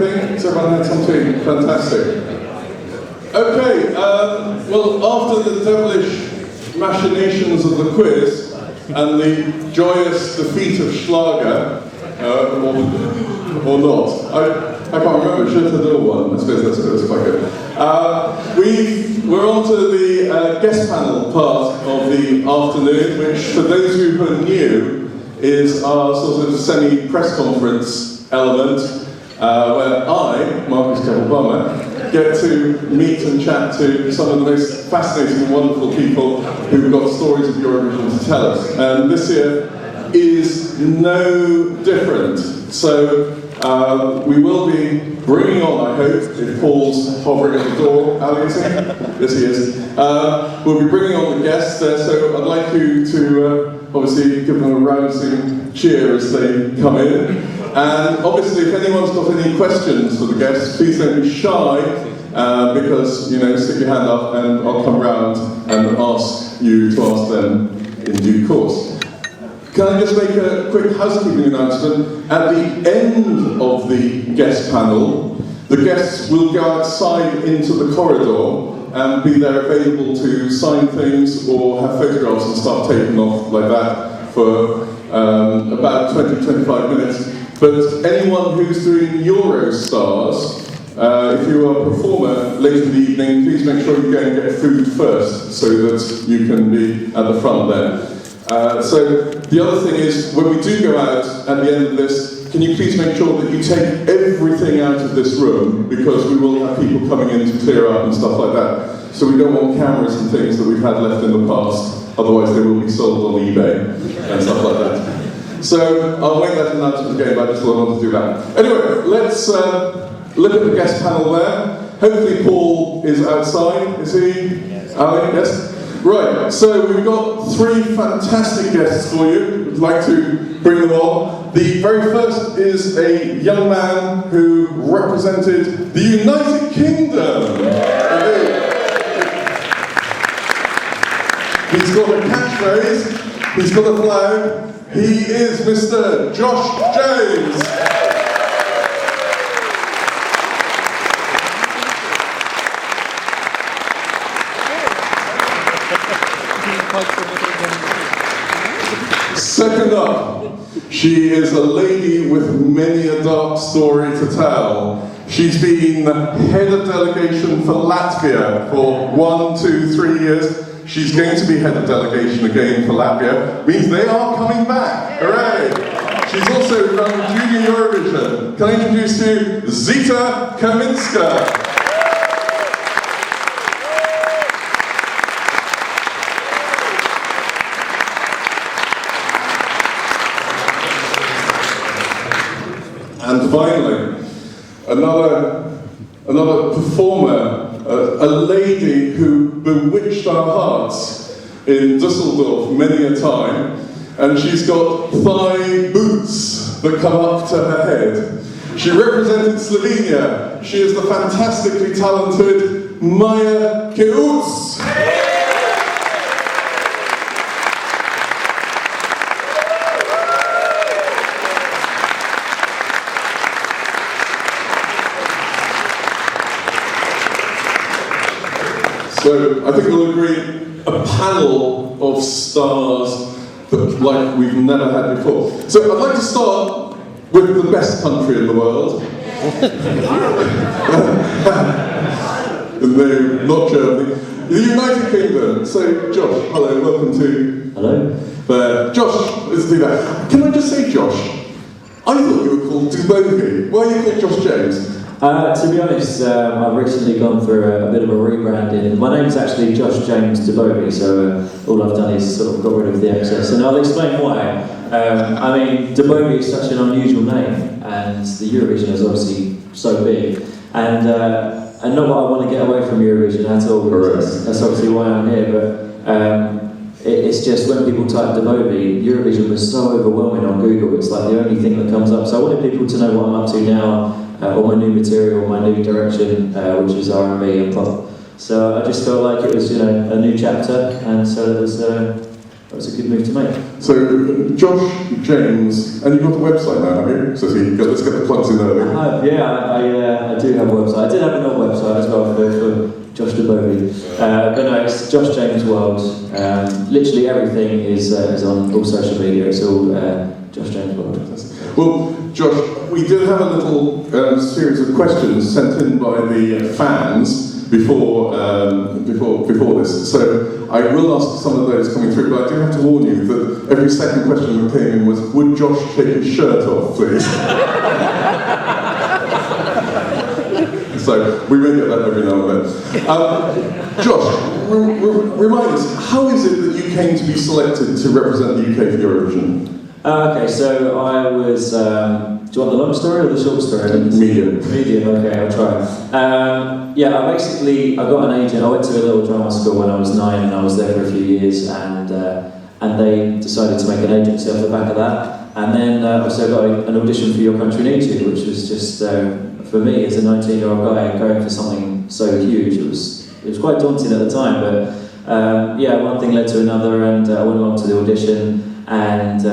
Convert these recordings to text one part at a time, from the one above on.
everything? Has everyone had some tea? Fantastic. Okay, well, after the devilish machinations of the quiz and the joyous defeat of Schlager, or not, I can't remember, should have done one, I suppose that's quite good. We're on to the guest panel part of the afternoon, which for those who are new is our sort of semi-press conference element, where I, Marcus Keppel-Palmer, get to meet and chat to some of the most fascinating and wonderful people who've got stories of Eurovision to tell us. And this year is no different. So we will be bringing on, I hope, if Paul's hovering at the door, Alex, yes he is. We'll be bringing on the guests there, so I'd like you to obviously give them a rousing cheer as they come in. And obviously, if anyone's got any questions for the guests, please don't be shy, because, you know, stick your hand up and I'll come round and ask you to ask them in due course. Can I just make a quick housekeeping announcement? At the end of the guest panel, the guests will go outside into the corridor and be there available to sign things or have photographs and stuff taken off like that for about 20-25 minutes. But anyone who's doing Eurostars, if you are a performer later in the evening, please make sure you go and get food first so that you can be at the front there. So the other thing is, when we do go out at the end of this, can you please make sure that you take everything out of this room, because we will have people coming in to clear up and stuff like that. So we don't want cameras and things that we've had left in the past, otherwise they will be sold on eBay and stuff like that. So I'll make that announcement again, but I just wanted to do that. Anyway, let's look at the guest panel there. Hopefully Paul is outside, is he? Yes. Ali, yes? Right, so we've got three fantastic guests for you. I'd like to bring them on. The very first is a young man who represented the United Kingdom. He's got a catchphrase, he's got a flag. He is Mr. Josh James. Second up, she is a lady with many a dark story to tell. She's been head of delegation for Latvia for 1, 2, 3 years. She's going to be head of delegation again for Latvia. Means they are coming back. Hooray! She's also from Junior Eurovision. Can I introduce you Zita Kaminska? And finally, another performer, a lady who bewitched our hearts in Dusseldorf many a time, and she's got thigh boots that come up to her head. She represented Slovenia. She is the fantastically talented Maja. So I think we'll agree, a panel of stars that, like we've never had before. So I'd like to start with the best country in the world. No, not Germany. The United Kingdom. So Josh, hello, welcome to... Hello. Josh, let's do that. Can I just say, Josh, I thought you were called Dubovi. Why are you called Josh James? To be honest, I've recently gone through a bit of a rebranding. My name's actually Josh James Dubovi, so all I've done is sort of got rid of the excess, and I'll explain why. I mean, Dubovi is such an unusual name, and the Eurovision is obviously so big, and not that I want to get away from Eurovision at all, because that's obviously why I'm here, but it's just when people type Dubovi, Eurovision was so overwhelming on Google, it's like the only thing that comes up. So I wanted people to know what I'm up to now, all my new material, my new direction, which is R&B and pop. So I just felt like it was, you know, a new chapter, and so there's that was a good move to make. So, Josh James, and you've got a website now, have you? So let's get the plugs in early. I do have a website. I did have another website as well for Josh DeBovey. But no, it's Josh James World. Literally everything is on all social media. It's all Josh James World. Well, Josh, we did have a little series of questions sent in by the fans before this. So I will ask some of those coming through, but I do have to warn you that every second question that came in was, would Josh take his shirt off, please? So we may get that every now and then. Josh, remind us, how is it that you came to be selected to represent the UK for Eurovision? Okay, so I was. Do you want the long story or the short story? Medium. Medium. Okay, I'll try. Yeah, I got an agent. I went to a little drama school when I was 9, and I was there for a few years, and they decided to make an agency off the back of that. And then also I got an audition for Your Country Needs You, which was just for me as a 19-year-old guy going for something so huge. It was quite daunting at the time, but yeah, one thing led to another, and I went along to the audition, and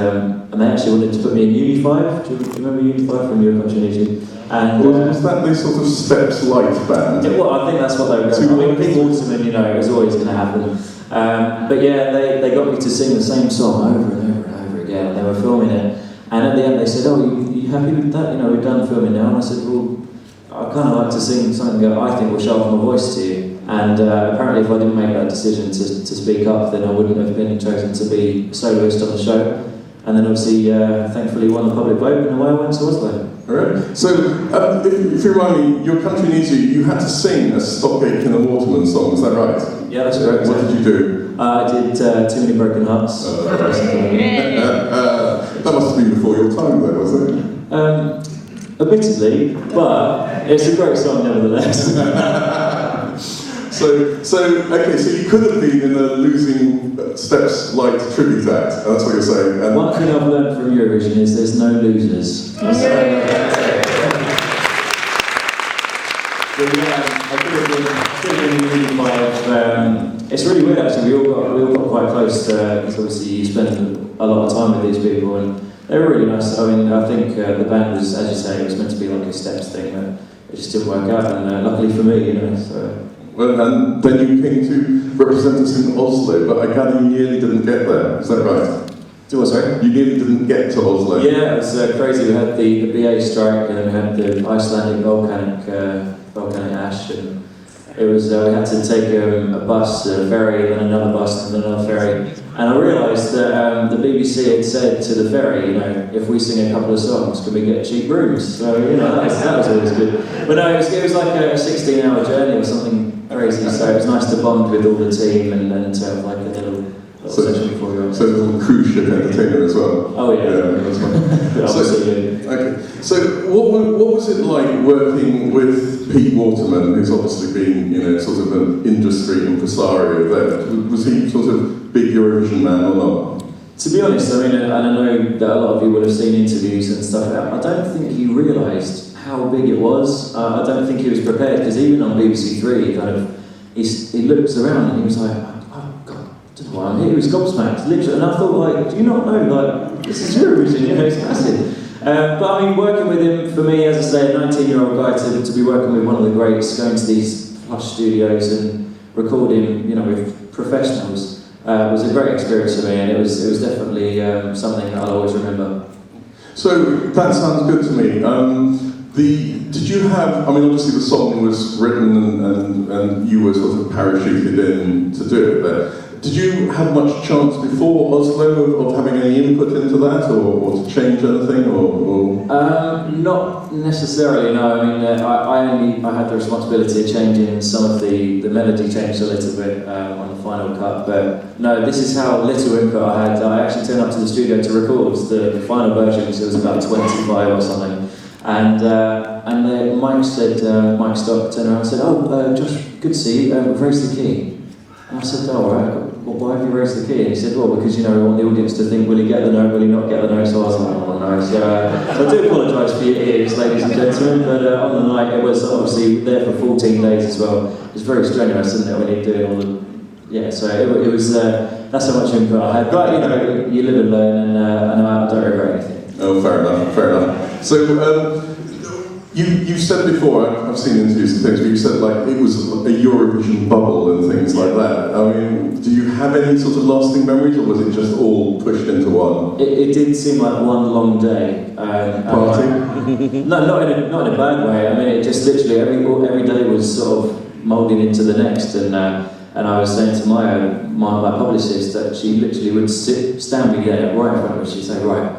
they actually wanted to put me in Uni 5. Do you remember Uni 5 from Your Country Needs You? And was that the sort of Steps Light band? Well, I think that's what they were going. I mean, Pink Waterman, you know, it was always going to happen. But yeah, they got me to sing the same song over and over and over again, and they were filming it. And at the end they said, "Oh, you happy with that? You know, we've done filming now." And I said, "Well, I kind of like to sing something that I think will show off my voice to you." And apparently if I didn't make that decision to speak up, then I wouldn't have been chosen to be a soloist on the show. And then obviously, thankfully won the public vote, and away I went to Oslo. Alright, so if you remind me, Your Country Needs You, you had to sing a Stockake in a Waterman song, is that right? Yeah, that's correct. What did you do? I did Too Many Broken Hearts. That must have been before your time though, was it? Admittedly, but it's a great song nevertheless. So you could have been in a losing Steps Light tribute act, that's what you're saying. And one thing I've learned from Eurovision is there's no losers. I could have been really quite, it's really weird actually, we all got quite close because obviously you spend a lot of time with these people, and they were really nice. I mean, I think the band was, as you say, it was meant to be like a Steps thing, but it just didn't work out, and luckily for me, you know, so. Well, and then you came to represent us in Oslo, but I gather you nearly didn't get there, is that right? Do what, sorry? You nearly didn't get to Oslo. Yeah, it was crazy. We had the BA strike, and then we had the Icelandic volcanic ash, and it was, we had to take a bus, a ferry, and then another bus, and then another ferry. And I realised that the BBC had said to the ferry, you know, if we sing a couple of songs, can we get cheap rooms? So, you know, that was always good. But no, it was like a 16-hour journey or something crazy, so it was nice to bond with all the team and to have like a little session before you. So a little cruise ship entertainer as well. Oh yeah. So what was it like working with Pete Waterman, who's obviously been, you know, sort of an industry impresario there? Was he sort of big Eurovision man or not? To be honest, I mean, and I know that a lot of you will have seen interviews and stuff like that, I don't think he realised how big it was. I don't think he was prepared, because even on BBC Three, he looks around and he was like, "Oh God, I don't know why I'm here." He was gobsmacked, literally. And I thought, like, do you not know, like, this is Eurovision, you know, it's massive. But I mean, working with him, for me, as I say, a 19-year-old guy, to be working with one of the greats, going to these plush studios and recording, you know, with professionals, was a great experience for me, and it was definitely something that I'll always remember. So that sounds good to me. Did you have, I mean, obviously the song was written and you were sort of parachuted in to do it, but did you have much chance before Oslo of having any input into that, or to change anything, or? Not necessarily, no. I mean, I had the responsibility of changing some of the melody changed a little bit on the final cut, but no, this is how little input I had. I actually turned up to the studio to record the final version, because it was about 25 or something. And Mike Stock turned around and said, "Oh, Josh, good to see you, raise the key." And I said, "Oh, all right, well, why have you raised the key?" And he said, "Well, because, you know, we want the audience to think, will he get the note, will he not get the note?" So I was like, "Oh, no." So I do apologise for your ears, ladies and gentlemen, but on the night, it was obviously there for 14 days as well. It was very strenuous, isn't it, when you're doing all the, yeah, so it was, that's how much input I had. But, you know, you live and learn, and I don't regret anything. Oh, fair enough. So, you said before, I've seen interviews and things, but you said like it was a Eurovision bubble and things like that. I mean, do you have any sort of lasting memories, or was it just all pushed into one? It did seem like one long day. Party? No, not in a bad way. I mean, it just literally every day was sort of moulding into the next, and I was saying to Maja, my publicist, that she literally would stand me there right in front of me. She'd say, right,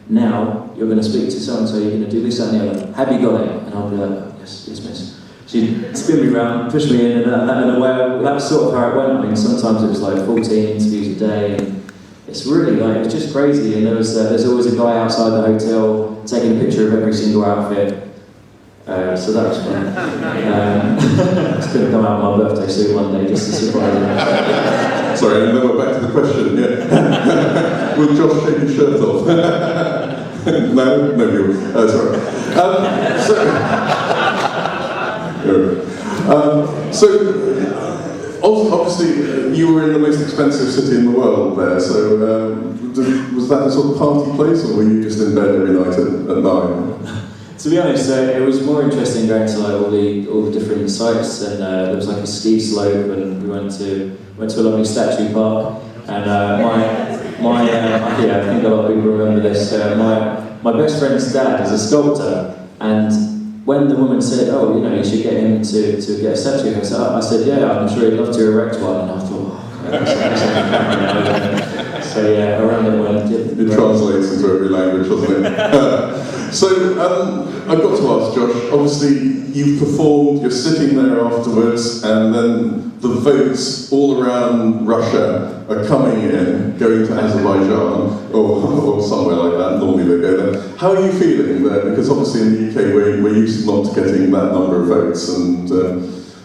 now you're going to speak to so-and-so, you're going to do this and the other. Have you got it? And I'll be like, oh, yes, miss. She'd spin me around, push me in, and that was sort of how it went. I mean, sometimes it was like 14 interviews a day, and it's really like, it was just crazy. And there's always a guy outside the hotel taking a picture of every single outfit. So that was fun. It's going to come out of my birthday suit one day just to surprise him. Sorry, and then we're back to the question, yeah. Will Josh take his shirt off? No, you. Sorry. So obviously, you were in the most expensive city in the world there. So was that a sort of party place, or were you just in bed every night at 9? To be honest, it was more interesting going to like all the different sites, and there was like a ski slope, and we went to a lovely statue park, and I think a lot of people remember this. My best friend's dad is a sculptor, and when the woman said, "Oh, you know, you should get him to get a statue," I said, "Yeah, I'm sure he'd love to erect one," and I thought, so yeah, around the world. It translates into every language, doesn't it? So, I've got to ask, Josh, obviously you've performed, you're sitting there afterwards, and then the votes all around Russia are coming in, going to Azerbaijan, or somewhere like that, normally they go there. How are you feeling there? Because obviously in the UK we're used not to getting that number of votes, and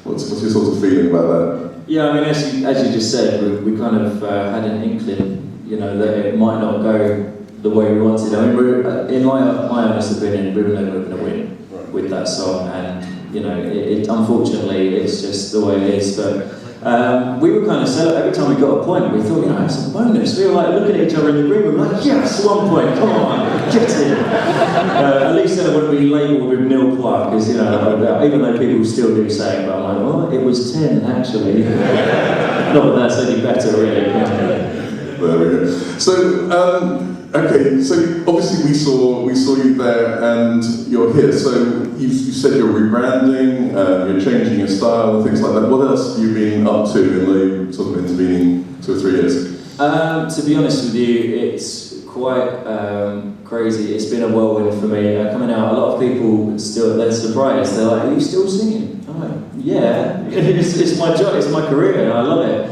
what's your sort of feeling about that? Yeah, I mean, as you just said, we kind of had an inkling, you know, that it might not go the way we wanted. I mean, in my honest opinion, we were never going to win with that song, and you know, it unfortunately it's just the way it is. But we were kind of set up every time we got a point. We thought, you know, it's a bonus. We were like looking at each other in the green room, like, yes, 1 point, come on, get in. At least then it wouldn't be labelled with 0 points, because you know, even though people still do say it, but I'm like, well, it was 10 actually. Not that that's any better, really. There we go. So. Okay, so obviously we saw you there, and you're here. So you said you're rebranding, you're changing your style and things like that. What else have you been up to in the sort of intervening 2 or 3 years? To be honest with you, it's quite crazy. It's been a whirlwind for me. Coming out, a lot of people they're surprised. They're like, "Are you still singing?" I'm like, "Yeah, it's my job, it's my career, and I love it."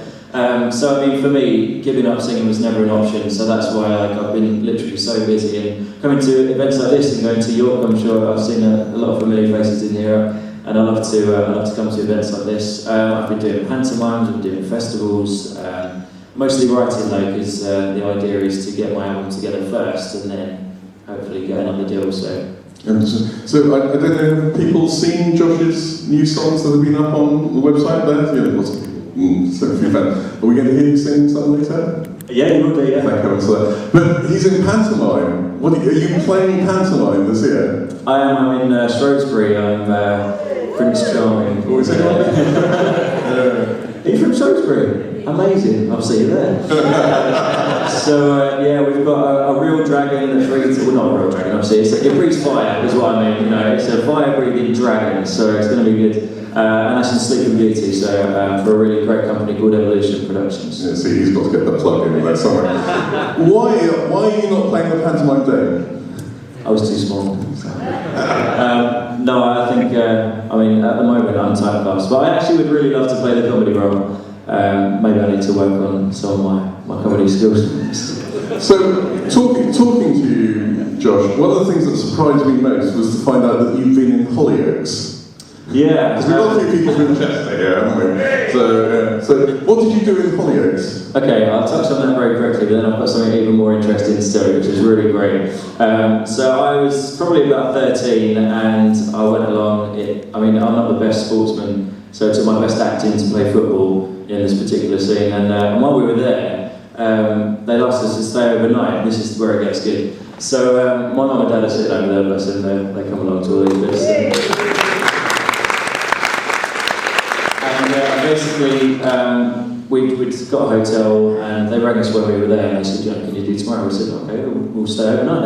So I mean, for me, giving up singing was never an option. So that's why I've been literally so busy, and coming to events like this and going to York. I'm sure I've seen a lot of familiar faces in here, and I love to come to events like this. I've been doing pantomimes, I've been doing festivals, mostly writing though, because the idea is to get my album together first, and then hopefully get another deal. So I don't know, have people seen Josh's new songs that have been up on the website there? Yeah, lots of people. So a few fans. Are we going to hear you sing some later? Yeah, you will do, yeah. Thank heavens for that. But he's in pantomime. Are you playing pantomime this year? I am. I'm in Shrewsbury. I'm Prince Charming. What is it? Are you from Shrewsbury? Amazing. I'll see you there. So yeah, we've got a real dragon that breathes. Well, not a real dragon, obviously. It breathes fire, is what I mean. You know, it's a fire-breathing dragon, so it's going to be good. And that's in Sleeping Beauty, so for a really great company called Evolution Productions. Yeah, see, he's got to get the plug in there somewhere. Why are you not playing the pantomime day? I was too small. No, I think, I mean, at the moment I'm typecast, but I actually would really love to play the comedy role. Maybe I need to work on some of my comedy skills. So, talking to you, Josh, one of the things that surprised me most was to find out that you've been in Hollyoaks. Yeah. Because we've got a few people from Chester here, haven't we? So what did you do in Hollyoaks? Okay, I'll touch on that very quickly, but then I've got something even more interesting to tell you, which is really great. So I was probably about 13, and I went along. I mean, I'm not the best sportsman, so it took my best acting to play football in this particular particular scene, and while we were there, they asked us to stay overnight. This is where it gets good. So my mum and dad are sitting over there, bless them, they come along to all these bits. And basically, we'd got a hotel, and they rang us when we were there, and they said, can you do tomorrow? We said, okay, we'll stay overnight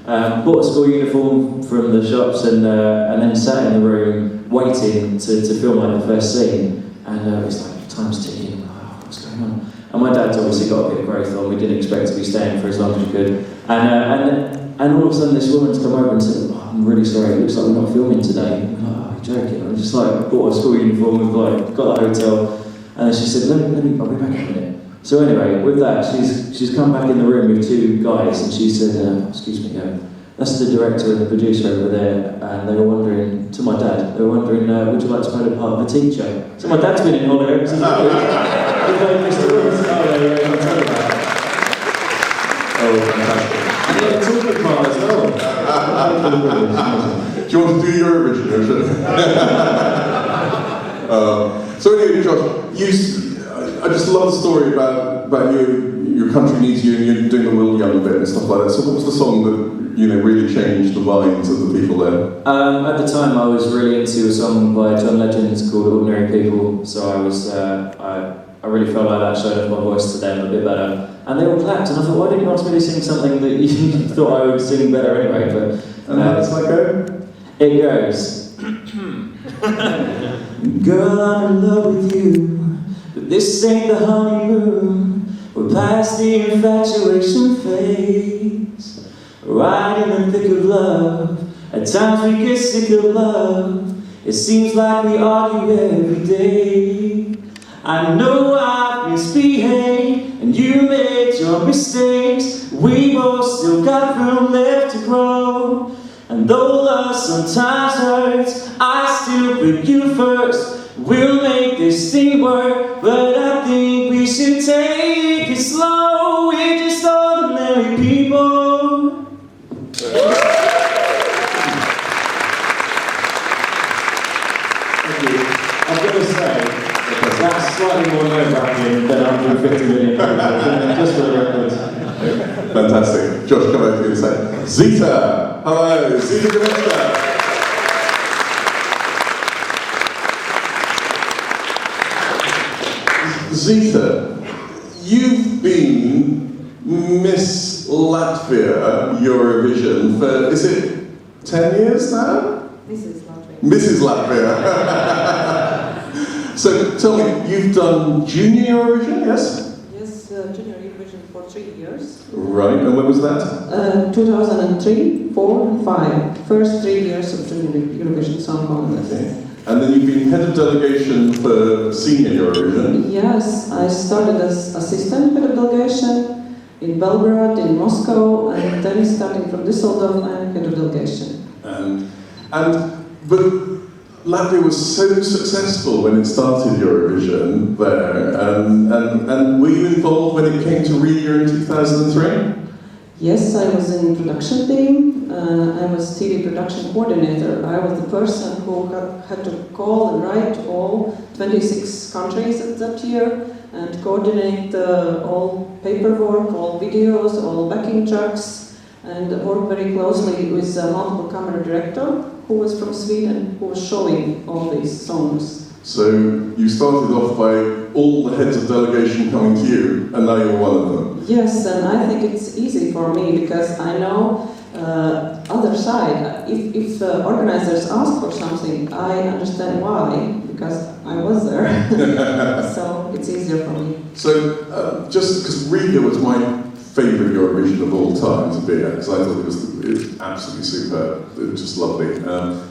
then. Bought a school uniform from the shops, and then sat in the room waiting to film like the first scene. And it was like, time's ticking, what's going on? And my dad's obviously got a bit of growth on, we didn't expect to be staying for as long as we could. And all of a sudden this woman's come over and said, I'm really sorry, it looks like we're not filming today. I'm like, you're joking. I just like bought a school uniform, we've like got the hotel, and then she said, let me, I'll be back in a minute. So anyway, with that, she's come back in the room with two guys, and she said, excuse me, that's the director and the producer over there, and they were wondering, to my dad, would you like to play the part of the teacher? So my dad's been in Hollywood, so he's like, Mr. Woods. Oh, fantastic. Yeah, it's all good part as well. Do you want to do Eurovision? So anyway, Josh, I just love the story about your country needs you, and you're doing the Will Young bit and stuff like that. So what was the song that really changed the minds of the people there? At the time, I was really into a song by John Legend called "Ordinary People." So I was, I really felt like that showed off my voice to them a bit better. And they all clapped, and I thought, why didn't you ask me to sing something that you thought I would sing better anyway? But and how does that go? It goes. Girl, I'm in love with you, but this ain't the honeymoon. We're past the infatuation phase, right in the thick of love. At times we get sick of love. It seems like we argue every day. I know I've misbehaved, and you made your mistakes. We both still got room left to grow. And though love sometimes hurts, I still put you first. We'll make this thing work, but I think we should take it slow. We're just ordinary people. Thank you. I've got to say, that's slightly more nerve-wracking than 150 million people, just for the record. Fantastic. Josh, come over to you and say, Zita! Hello, Zita Monetta. Zita, you've been Miss Latvia Eurovision for, is it 10 years now? Mrs. Latvia. Mrs. Latvia. So tell me, you've done Junior Eurovision, yes? Yes, Junior Eurovision for 3 years. Right, and when was that? 2003, 4, and 5. First 3 years of Junior Eurovision Song Contest. Okay. And then you've been head of delegation for Senior Eurovision. Yes, I started as assistant head of delegation in Belgrade, in Moscow, and then starting from Düsseldorf, I'm head of delegation. But Latvia was so successful when it started Eurovision there, and were you involved when it came to Riga in 2003? Yes, I was in production team. I was TV production coordinator. I was the person who had to call and write to all 26 countries at that year and coordinate all paperwork, all videos, all backing tracks, and work very closely with a multiple camera director who was from Sweden, who was showing all these songs. So you started off by all the heads of delegation coming to you, and now you're one of them. Yes, and I think it's easy for me because I know other side. If organizers ask for something, I understand why, because I was there. So it's easier for me. So just because Riga was my favourite Eurovision of all time to be at, because I thought it was absolutely superb. It was just lovely. I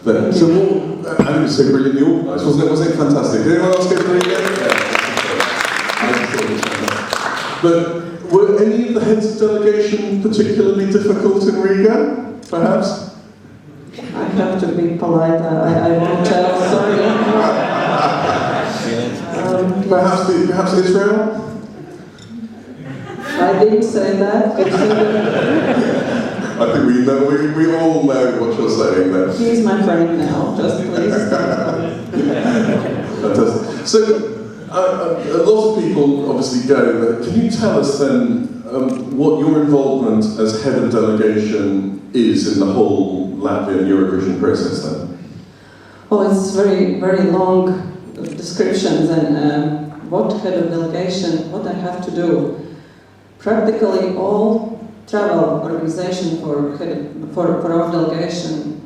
think it was so brilliantly organised, wasn't it? Wasn't it fantastic? Did anyone else go to Riga? Yeah. But were any of the heads of delegation particularly difficult in Riga, perhaps? I have to be polite. I won't tell. Sorry. Perhaps Israel? I didn't say that. I think we all know what you're saying there. He's my friend now. Just please. Fantastic. So, a lot of people obviously go, but can you tell us then what your involvement as head of delegation is in the whole Latvian Eurovision process then? Well, it's very, very long descriptions, and what head of delegation, what I have to do. Practically all travel organization for our delegation,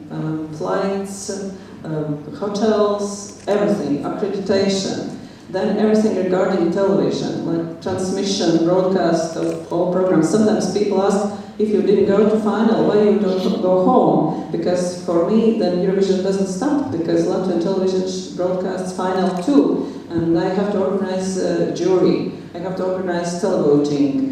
flights, hotels, everything, accreditation, then everything regarding television, like transmission, broadcast of all programs. Sometimes people ask, if you didn't go to final, why you don't go home? Because for me, then Eurovision doesn't stop, because Latvian television broadcasts final too, and I have to organize a jury, I have to organize televoting,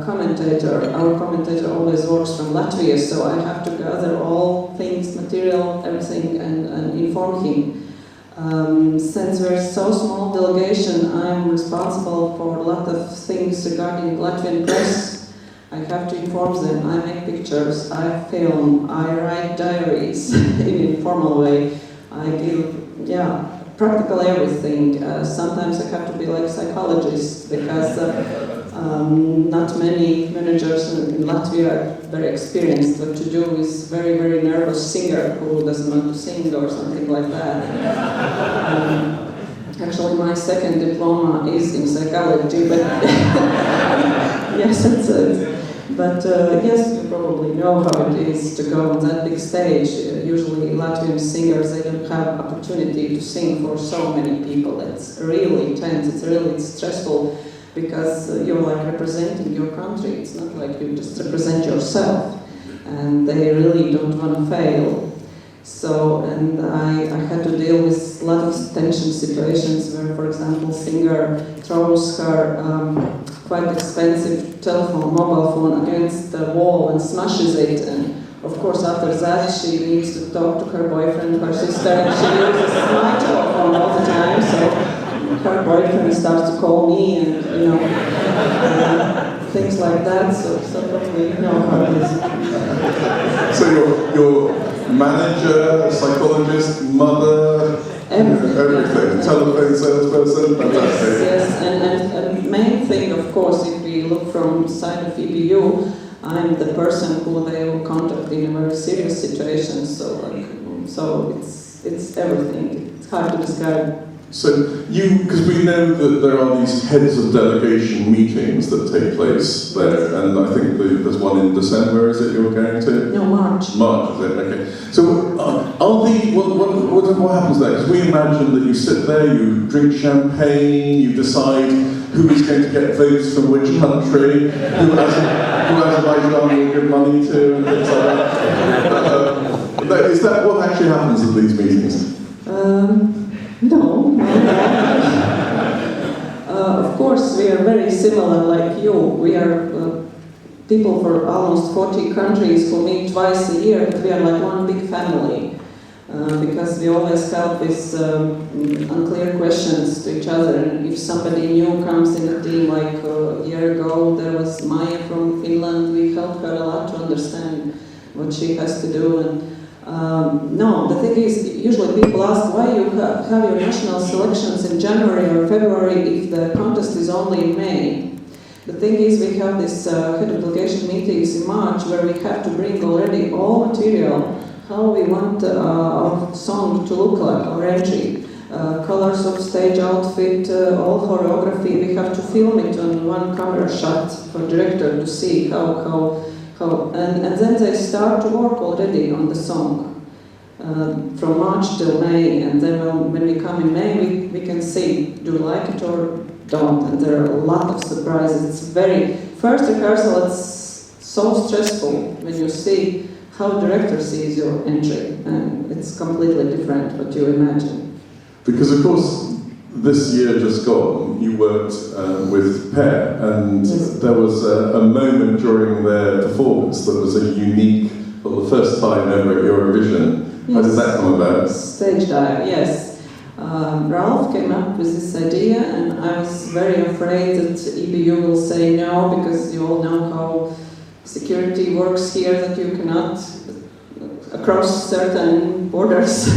commentator. Our commentator always works from Latvia, so I have to gather all things, material, everything, and inform him. Since we're so small delegation, I'm responsible for a lot of things regarding Latvian press. I have to inform them, I make pictures, I film, I write diaries in an informal way. I give, practically everything. Sometimes I have to be like psychologist, because not many managers in Latvia are very experienced. What to do is very, very nervous singer who doesn't want to sing or something like that. Actually, my second diploma is in psychology, but yes, it's yes, you probably know how it is to go on that big stage. Usually Latvian singers, they don't have opportunity to sing for so many people. It's really intense, it's really stressful, because you're like representing your country. It's not like you just represent yourself, and they really don't want to fail. So, and I had to deal with a lot of tension situations where, for example, singer throws her quite expensive mobile phone against the wall and smashes it, and of course after that she needs to talk to her boyfriend, her sister, and she uses my telephone all the time, so her boyfriend starts to call me, and things like that, so probably you know how it is. So your manager, psychologist, mother, everything. Telephone salesperson, fantastic. Yes, and main thing, of course, if we look from the side of EBU, I'm the person who they will contact in a very serious situation. So it's everything. It's hard to describe. So because we know that there are these heads of delegation meetings that take place there, and I think there's one in December, is it, you're going to? No, March. March, is it? Okay. So what happens there? Because we imagine that you sit there, you drink champagne, you decide who is going to get votes from which country, who Azerbaijan will give money to, and things like that. Is that what actually happens at these meetings? No. Of course, we are very similar like you. We are people for almost 40 countries who meet twice a year, but we are like one big family. Because we always help with unclear questions to each other. And if somebody new comes in the team, like a year ago, there was Maja from Finland, we helped her a lot to understand what she has to do. And no, the thing is, usually people ask why you have your national selections in January or February if the contest is only in May. The thing is, we have this head of delegation meetings in March where we have to bring already all material, how we want our song to look like, our entry, colors of stage outfit, all choreography. We have to film it on one camera shot for director to see how and then they start to work already on the song from March till May, and then when we come in May, we can see, do you like it or don't, and there are a lot of surprises. First rehearsal, it's so stressful when you see how director sees your entry, and it's completely different what you imagine. Because of course, this year just gone, you worked with Per, and yes. There was a moment during their performance that was a unique, well, the first time ever at Eurovision. Yes. How did that come about? Stage dive, yes. Ralph came up with this idea, and I was very afraid that EBU will say no, because you all know how security works here, that you cannot cross certain borders.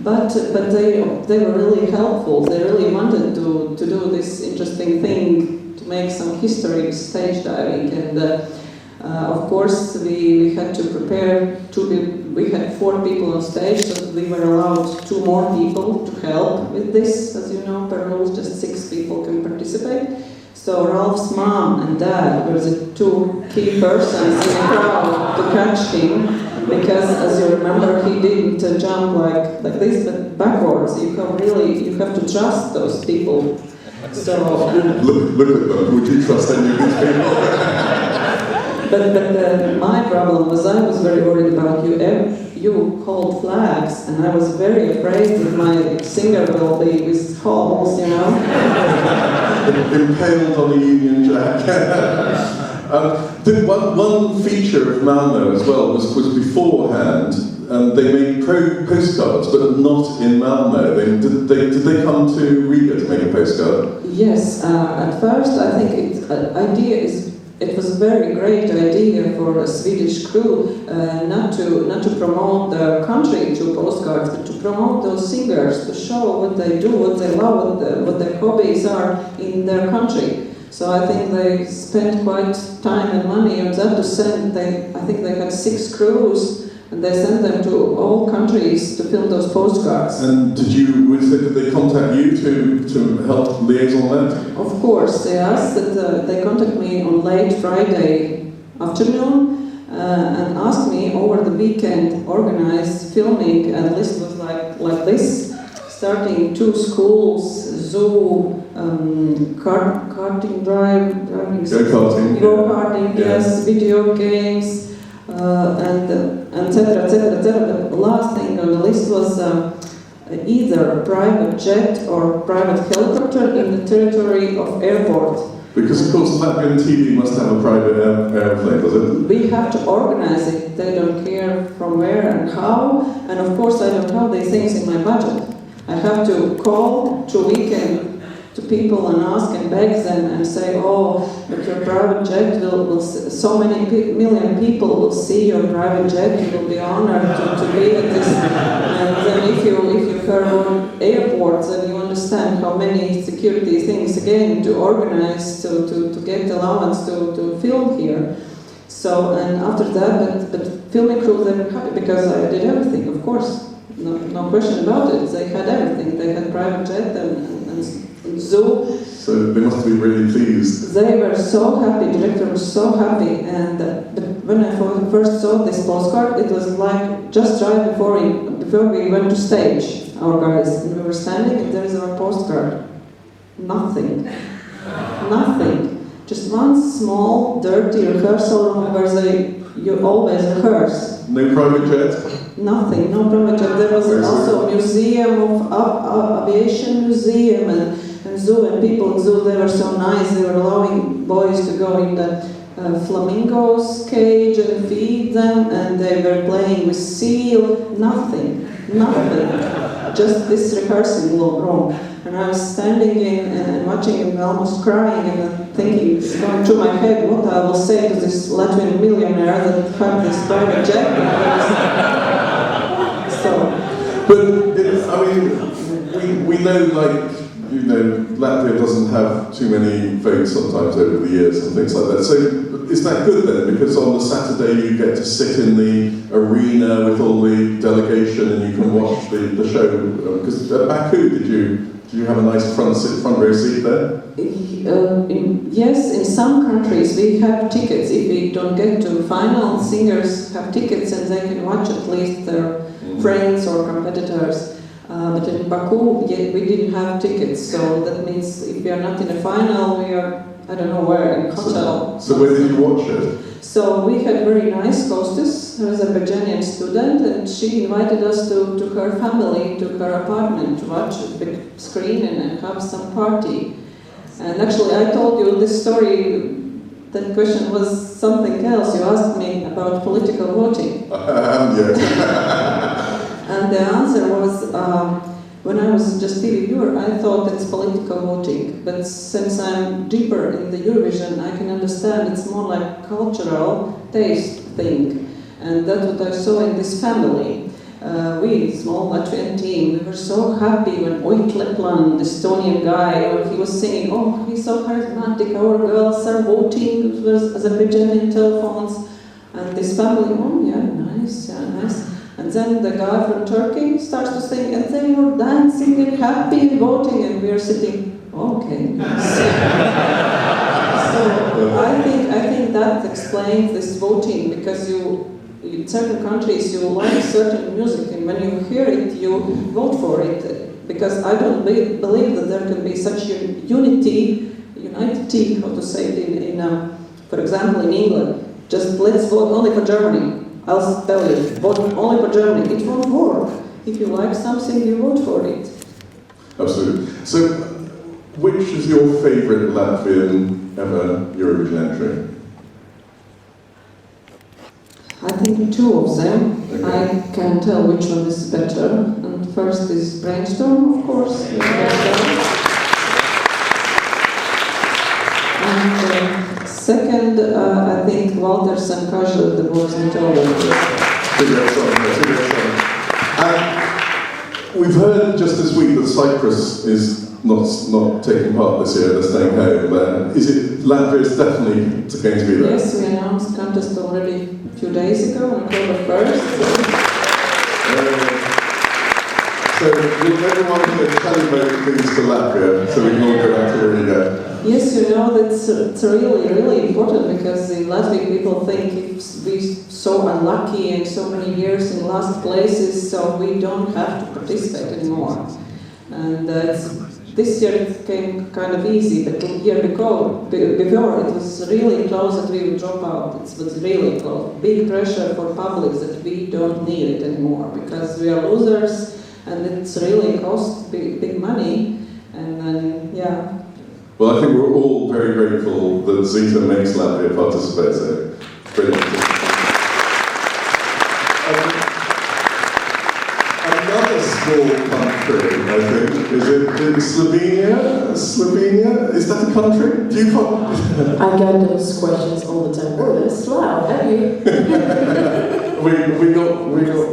but they were really helpful. They really wanted to do this interesting thing, to make some history with stage diving, and of course we had to prepare. We had 4 people on stage, so we were allowed 2 more people to help with this. As you know, per rules, just 6 people can participate. So Ralph's mom and dad were the 2 key persons in the crowd to catch him, because, as you remember, he didn't jump like this, but backwards. You have to trust those people. So look at them. Would you trust any of these people? But my problem was I was very worried about you. You hold flags, and I was very afraid that my singer will be with holes, you know. Impaled on a Union Jack. One feature of Malmo as well was beforehand. They made postcards, but not in Malmo. Did they come to Riga to make a postcard? Yes. At first, I think it was a very great idea for a Swedish crew not to promote the country through postcards, but to promote those singers, to show what they do, what they love, what their hobbies are in their country. So I think they spent quite time and money on that to send. I think they had 6 crews, and they sent them to all countries to film those postcards. And did they contact you to help liaison that? Of course, they asked that they contacted me on late Friday afternoon and asked me over the weekend organize filming, and the list was like this, starting 2 schools, zoo, karting go-karting, yes, video games, and etc., etc., etc. But the last thing on the list was either a private jet or private helicopter in the territory of airport. Because of course Latvian TV must have a private airplane, does it? We have to organize it. They don't care from where and how, and of course I don't have these things in my budget. I have to call through weekend to people and ask and beg them and say, oh, but your private jet will so many million people will see your private jet, you will be honored to be at this. And then if you heard on airports, then you understand how many security things again to organize to get allowance to film here. So, and after that, but filming crew, they were happy because I did everything, of course. No question about it. They had everything. They had private jet and zoo. So they must be really pleased. They were so happy. The director was so happy. And but when I first saw this postcard, it was like just right before we went to stage, our guys, and we were standing, and there is our postcard. Nothing. Nothing. Just one small, dirty rehearsal room where you always rehearse. No private jet? Nothing, no private jet. There was also a museum of aviation museum and zoo, and people in zoo, they were so nice. They were allowing boys to go in the flamingos cage and feed them, and they were playing with seal. Nothing. Just this rehearsing room. And I was standing in and watching and almost crying and thinking, it's going through my head, what I will say to this Latvian millionaire that had this private jet. But we know, Latvia doesn't have too many votes sometimes over the years and things like that. So is that good then? Because on the Saturday you get to sit in the arena with all the delegation and you can watch the show. Because at Baku, did you have a nice front row seat there? Yes, in some countries we have tickets. If we don't get to final, singers have tickets and they can watch at least their friends or competitors. But in Baku, we didn't have tickets, so that means if we are not in a final, we are, I don't know where, in a hotel. So where did you watch it? So we had very nice hostess, an Azerbaijani student, and she invited us to her family, to her apartment, to watch a big screen and have some party. And actually, I told you this story. That question was something else. You asked me about political voting. I haven't yet. And the answer was, when I was just TV viewer, I thought it's political voting. But since I'm deeper in the Eurovision, I can understand it's more like cultural taste thing. And that's what I saw in this family. we, small Latvian team, we were so happy when Oit Leplan, the Estonian guy, he was singing, oh, he's so charismatic, our girls are voting with Azerbaijani telephones, and this family, oh yeah, nice. And then the guy from Turkey starts to sing, and they were dancing and happy and voting, and we are sitting, okay. So I think that explains this voting, because in certain countries you like certain music, and when you hear it, you vote for it. Because I don't believe that there can be such unity, how to say it, for example, in England. Just let's vote only for Germany. I'll tell you, vote only for Germany. It won't work. If you like something, you vote for it. Absolutely. So, which is your favourite Latvian ever Eurovision entry? I think two of them. Okay. I can tell which one is better. And first is Brainstorm, of course. And second, I think Walters and Kaja, the boys in Togo. We've heard just this week that Cyprus is not taking part this year, they're staying home. Is it Latvia is definitely going to be there? Yes, we announced contest already a few days ago, on October 1st. So everyone can celebrate things to Latvia, so we can all go back to Riga. Yes, it's really important, because the Latvian people think if we're so unlucky and so many years in last places, so we don't have to participate anymore. And this year it came kind of easy, but the year before it was really close that we would drop out. It was really close. Big pressure for public that we don't need it anymore, because we are losers and it's really cost big money. And then, yeah. Well, I think we're all very grateful that Zita makes Latvia participate, so brilliant. Another small country, I think, is it Slovenia? Slovenia? Is that a country? Do you I get those questions all the time. Oh, that's loud, have you? we got,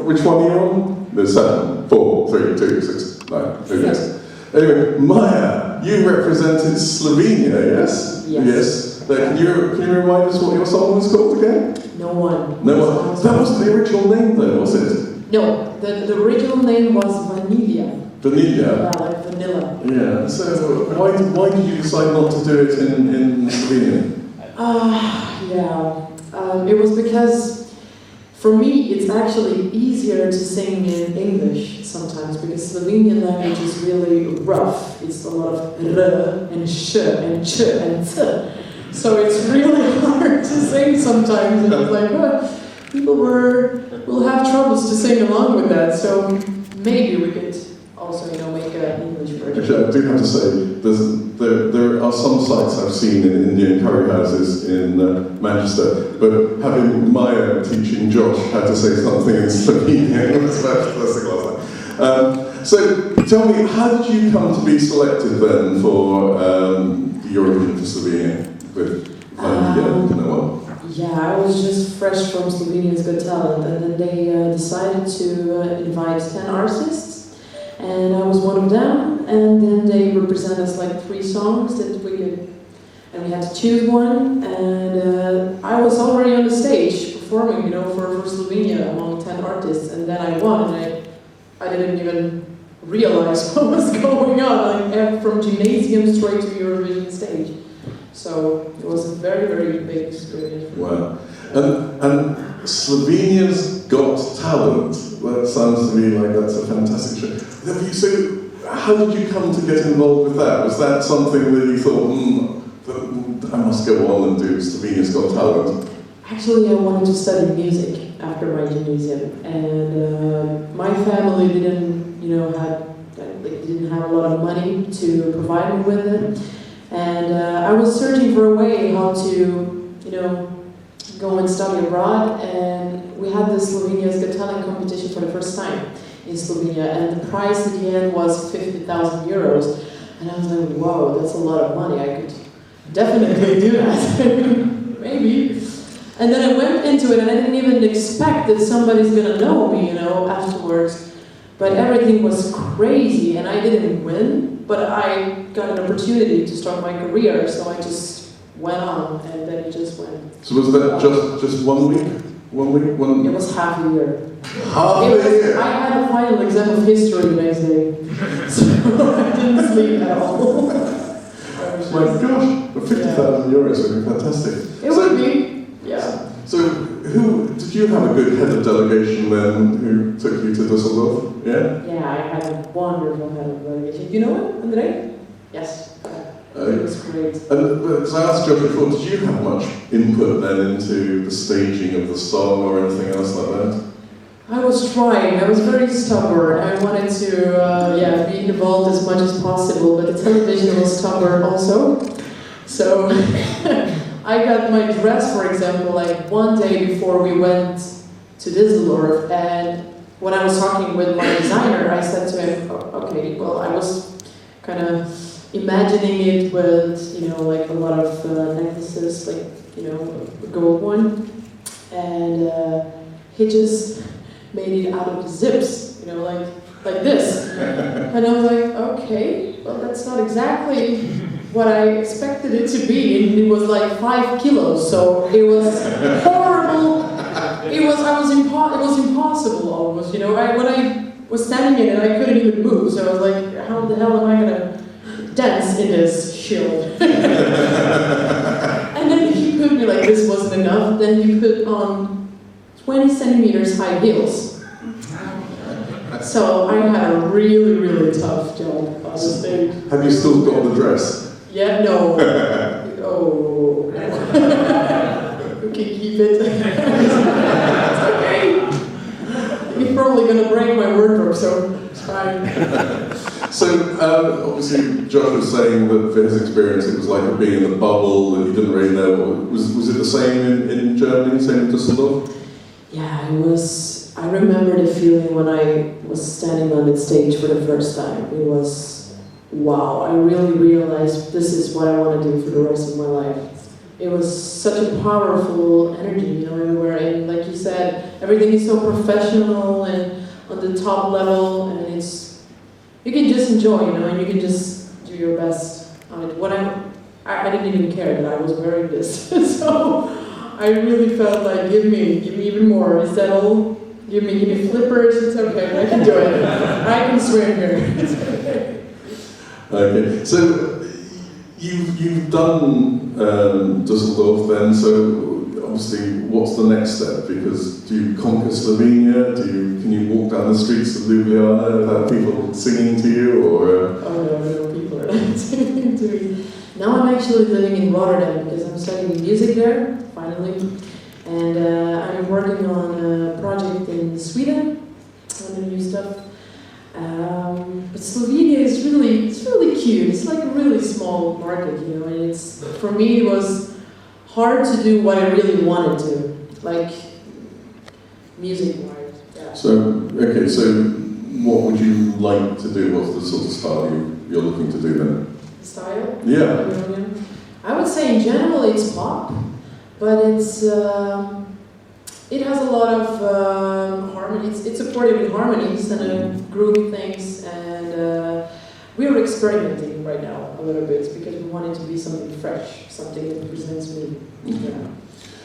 which one are you on? There's 7, 4, 3, 2, 6, 9, who knows? Anyway, Maja, you represented Slovenia, yes? Yes. Can you remind us what your song was called again? No one. That wasn't the original name though, was it? No, the original name was Vanilla. Vanilla? Yeah, like vanilla. Yeah, so why did you decide not to do it in Slovenian? It was because, for me, it's actually easier to sing in English sometimes, because Slovenian language is really rough. It's a lot of r and sh and ch and th. So it's really hard to sing sometimes. And it's like, people will have troubles to sing along with that. So maybe we could also, make an English version. Actually, I do have to say, there are some sites I've seen in Indian curry houses in Manchester, but having Maja teaching Josh how to say something in Slovenian was fantastic last night. So, tell me, how did you come to be selected then for Eurovision for Slovenia with Valentina? Yeah, I was just fresh from Slovenia's Got Talent, and then they decided to invite 10 artists. And I was one of them, and then they represent us like 3 songs that we could, and we had to choose one, and I was already on the stage performing, for Slovenia among 10 artists, and then I won, and I didn't even realize what was going on, like from gymnasium straight to Eurovision stage. So it was a very, very big experience. Wow. And Slovenia's Got Talent. That sounds to me like that's a fantastic show. So, how did you come to get involved with that? Was that something that you thought, I must go on and do Slovenia's Got Talent? Actually, I wanted to study music after my gymnasium, and my family didn't have a lot of money to provide me with it, and I was searching for a way how to, go and study abroad, and we had the Slovenia's Got Talent competition for the first time in Slovenia, and the prize at the end was 50,000 euros, and I was like, wow, that's a lot of money, I could definitely do that, maybe. And then I went into it and I didn't even expect that somebody's gonna know me, you know, afterwards. But everything was crazy and I didn't win, but I got an opportunity to start my career, so I just went on and then it just went. So was that just 1 week? 1 week? It was half a year. Half a year? I had a final exam of history the next day, so I didn't sleep at all. My gosh, €50,000 would be fantastic. It would be, yeah. So, did you have a good head of delegation then who took you to Düsseldorf? Yeah? Yeah, I had a wonderful head of delegation. You know him, Andre? Yes. It was great. And as I asked you before, did you have much input then into the staging of the song or anything else like that? I was trying. I was very stubborn. I wanted to be involved as much as possible, but the television was stubborn also. So I got my dress, for example, like one day before we went to Düsseldorf, and when I was talking with my designer, I said to him, okay, well, I was kind of imagining it with, you know, like a lot of necklaces, like, you know, a gold one, and he just made it out of the zips, you know, like this. And I was like, okay, well, that's not exactly what I expected it to be. And it was like 5 kilos, so it was horrible. It was impossible almost, you know. When I was standing in it, I couldn't even move, so I was like, how the hell am I gonna dance in this shield? And then he put me, like, this wasn't enough, then he put on 20 centimeters high heels. So I had a really, really tough job on the stage. Have you still got the dress? Yeah, no. Oh. You can keep it. It's okay. He's probably gonna break my wardrobe, so it's fine. So, obviously, Josh was saying that for his experience it was like being in a bubble and you didn't really know. Was it the same in Germany, same in Düsseldorf? Yeah, it was. I remember the feeling when I was standing on the stage for the first time. It was, wow, I really realized this is what I want to do for the rest of my life. It was such a powerful energy, you know, everywhere. And like you said, everything is so professional and on the top level, and you can just enjoy, you know, and you can just do your best on it. I didn't even care that I was wearing this, so I really felt like, give me even more. Is that all? Give me flippers. It's okay. I can do it. I can swim here. It's okay. Okay. So you've done Düsseldorf then. So obviously, what's the next step? Because do you conquer Slovenia? Can you walk down the streets of Ljubljana without people singing to you, or? Oh no, people are not singing to me. Now I'm actually living in Rotterdam because I'm studying music there finally, and I'm working on a project in Sweden on the new stuff. But Slovenia is really cute. It's like a really small market, you know. And for me it was hard to do what I really wanted to, like music-wise. Yeah. So what would you like to do? What's the sort of style you're looking to do then? Style? Yeah. I would say in general it's pop, but it has a lot of harmonies. It's supported with harmonies and groovy things, and we are experimenting right now a little bit because we want it to be something fresh, something that represents me. Yeah.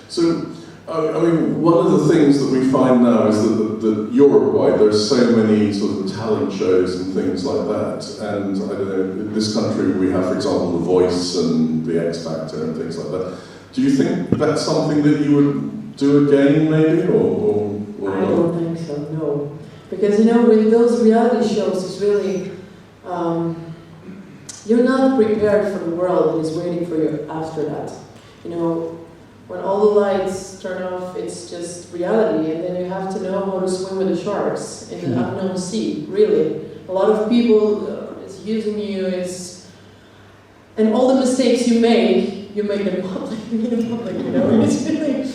So, I mean, one of the things that we find now is that Europe-wide, there's so many sort of talent shows and things like that. And I don't know, in this country we have, for example, The Voice and The X Factor and things like that. Do you think that's something that you would do again, maybe, or I don't think so. No, because you know, with those reality shows, it's really you're not prepared for the world that is waiting for you after that. You know. When all the lights turn off, it's just reality, and then you have to know how to swim with the sharks in the unknown sea, really. A lot of people is using you, and all the mistakes you make them public, you know. It's really,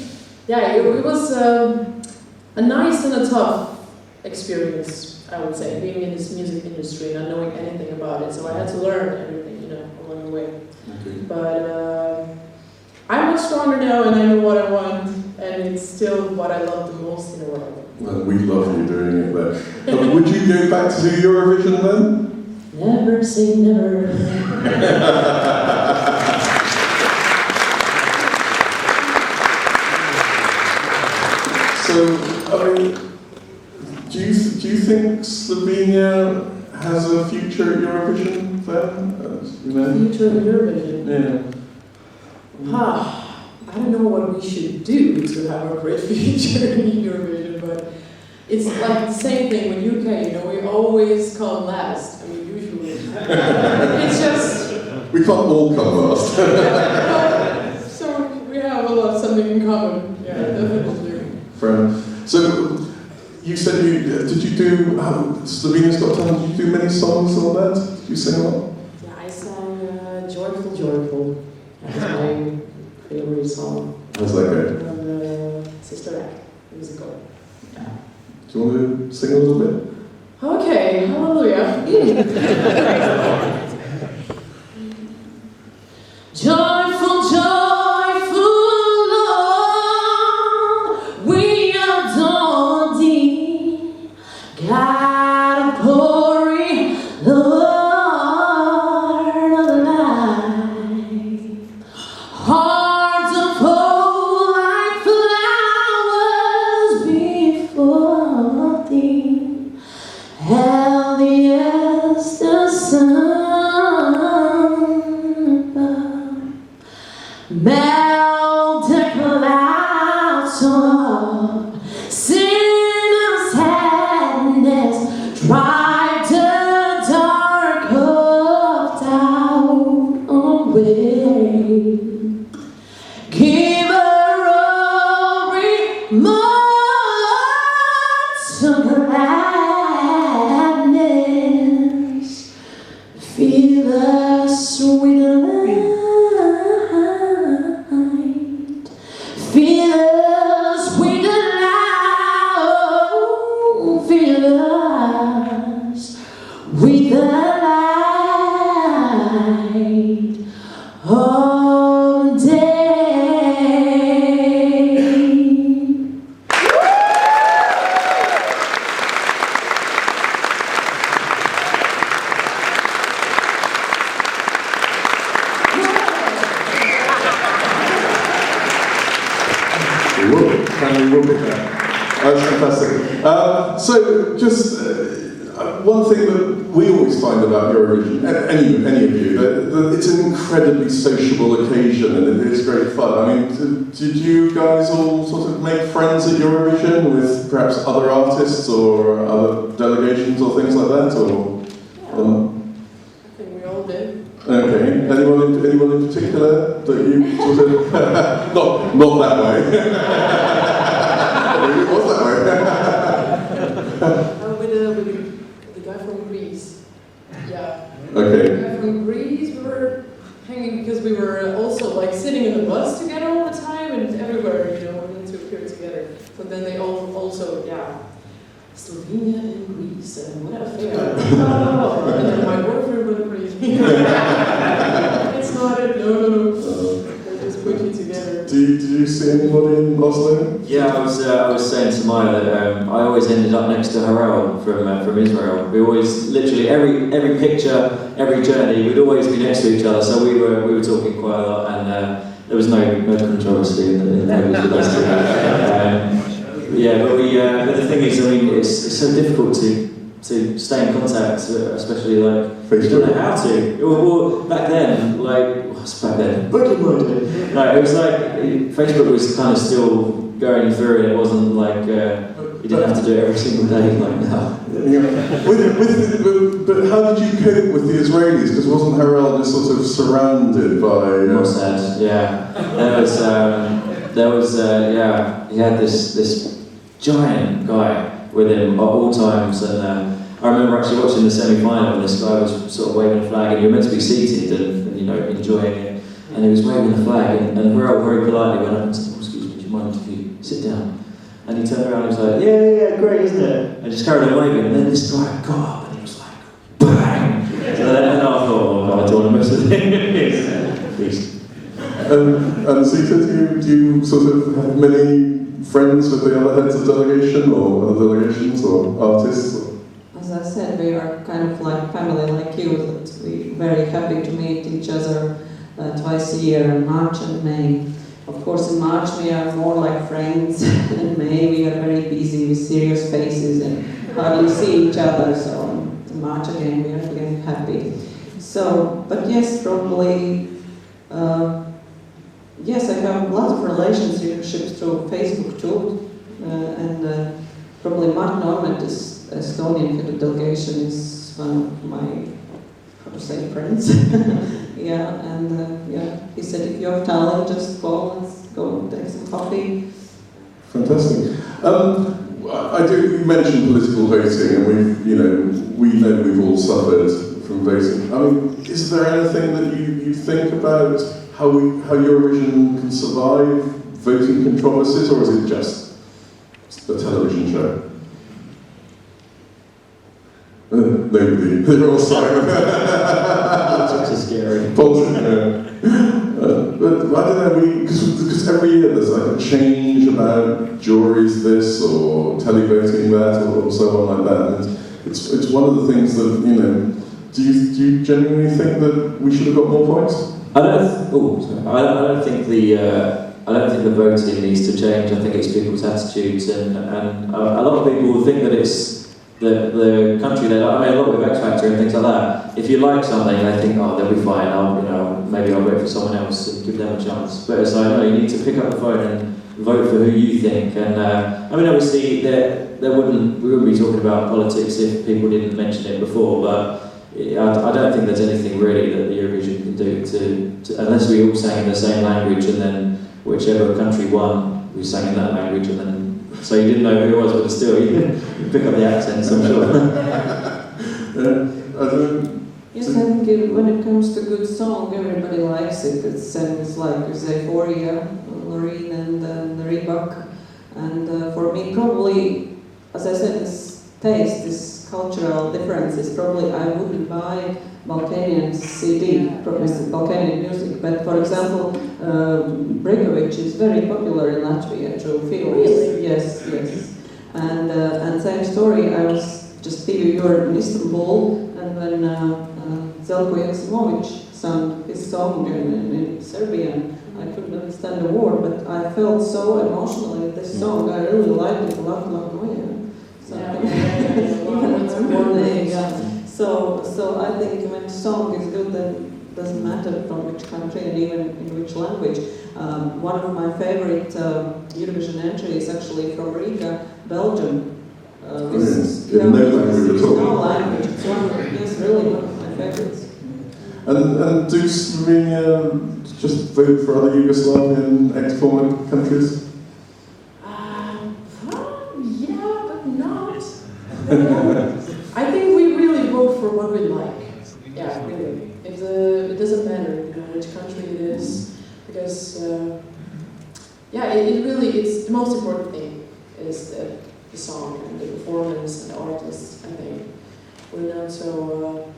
yeah, it was a nice and a tough experience, I would say, being in this music industry, not knowing anything about it, so I had to learn everything, you know, along the way. Okay. But I'm much stronger now and I know what I want. it's still what I love the most in the world. Well, we love you doing it there. Would you go back to do Eurovision then? Never say never. So, I mean, do you think Slovenia has a future at Eurovision then? You know? Future of Eurovision? Yeah. I don't know what we should do to have a great future in Eurovision, but it's like the same thing with UK, you know, we always come last. I mean, usually. It's just... We can't all come last. So we have something in common, yeah, definitely. So, you said did you do, Slovenia's Got Talent, did you do many songs on that? Did you sing a lot? Yeah, I sang Joyful, Joyful. That's my favorite song. How's that go? Sister Act musical. Do you want to sing a little bit? Okay, hallelujah. Joyful, joyful Lord, we adore thee, God of glory, Lord of light. Hearts of gold like flowers before thee, healthy as the sun above. Melt the clouds of sinner's sadness, drive the dark of doubt away. Give her immortal gladness, feel the sweet light, feel the sweet light, feel us with the light of day. That's fantastic. So, just one thing that we always find about Eurovision, any of you, that it's an incredibly sociable occasion and it is great fun. I mean, did you guys all sort of make friends at Eurovision with perhaps other artists or other delegations or things like that? Or, I think we all did. okay. Anyone in particular that you sort of not that way. It was that way. With the guy from Greece. Yeah. Okay. The guy from Greece, we were hanging because we were also like sitting in the bus together all the time and everywhere, you know, we wanted to appear together. So then they also, Slovenia and Greece, and what a affair. Oh, and then my boyfriend went crazy. It's not it, no. They just put you together. Did you see anybody in Oslo? Yeah, I was saying to Maja that I always ended up next to Harel from Israel. We always, literally every picture, every journey, we'd always be next to each other. So we were talking quite a lot, and there was no controversy in the movies with us two. But the thing is, I mean, it's so difficult to stay in contact, especially like Facebook. you don't know how to. Well, back then, like what's back then? Back in my day. No, it was like Facebook was kind of still going through, and it wasn't like you didn't have to do it every single day like now. But how did you cope with the Israelis? Because wasn't Harel just sort of surrounded by? Mossad, yeah. There was he had this giant guy with him at all times, and I remember actually watching the semi-final, and this guy was sort of waving a flag, and you were meant to be seated and you know, enjoying it, and he was waving the flag, and Harel very politely went up and said, "Excuse me, do you mind if you sit down?" And he turned around and was like, yeah, great, isn't it? And just carried on waving, and then this guy got up and he was like, bang! So then I thought, oh, I don't want to mess with him. And Zita, do you sort of have many friends with the other heads of delegation or other delegations or artists? As I said, we are kind of like family like you, that we're very happy to meet each other twice a year, in March and May. Of course, in March we are more like friends, in May we are very busy with serious faces and hardly see each other, so in March again we are again happy. So, but yes, probably, yes, I have a lot of relationships through Facebook too, and probably Mark Norman, this Estonian head of delegation, is one of my, how to say, friends. Yeah, and yeah, he said if you have talent, just call, let's go and take some coffee. Fantastic. I do. You mentioned political voting, and we know we've all suffered from voting. I mean, is there anything that you think about how Eurovision can survive voting controversies, or is it just a television show? Nobody. They're all silent. Politics is scary. Politics, but I don't know, because every year there's like a change about juries this or televoting that or so on like that. And it's one of the things that, do you genuinely think that we should have got more points? I don't think the voting needs to change. I think it's people's attitudes, and a lot of people think that it's the country they like. I mean, a lot with X Factor and things like that. If you like something, they think, oh, they'll be fine. Maybe I'll wait for someone else and give them a chance. But it's like, no, you need to pick up the phone and vote for who you think. And I mean, obviously, we wouldn't be talking about politics if people didn't mention it before. But I don't think there's anything really that the Eurovision can do to unless we all sang in the same language, and then whichever country won, we sang in that language, and then. So you didn't know who it was, but still, you can pick up the accents, I'm sure. Yes, I think when it comes to good song, everybody likes it. It sounds like Euphoria, Loreen and Reebok. And for me, probably, as I said, this taste, this cultural differences, probably I wouldn't buy Balkanian CD, probably Balkanian music. But for example, Bregovic is very popular in Latvia through films. Really? Yes. And same story, I was just few years in Istanbul, and when Zelko Jaksimovic sang his song in Serbian, I couldn't understand the word, but I felt so emotionally with this song. I really liked it a lot, Moja. So I think when song is good, then it doesn't matter from which country and even in which language. One of my favorite Eurovision entries is actually from Riga, Belgium. No language at all. No language. It's really one of my favorites. And do Slovenia just vote for other Yugoslavian ex-former countries? Yeah, but not. I think we really vote for what we like. Yeah, really. It doesn't matter, which country it is, because it's the most important thing is the song and the performance and the artists. I think we're not so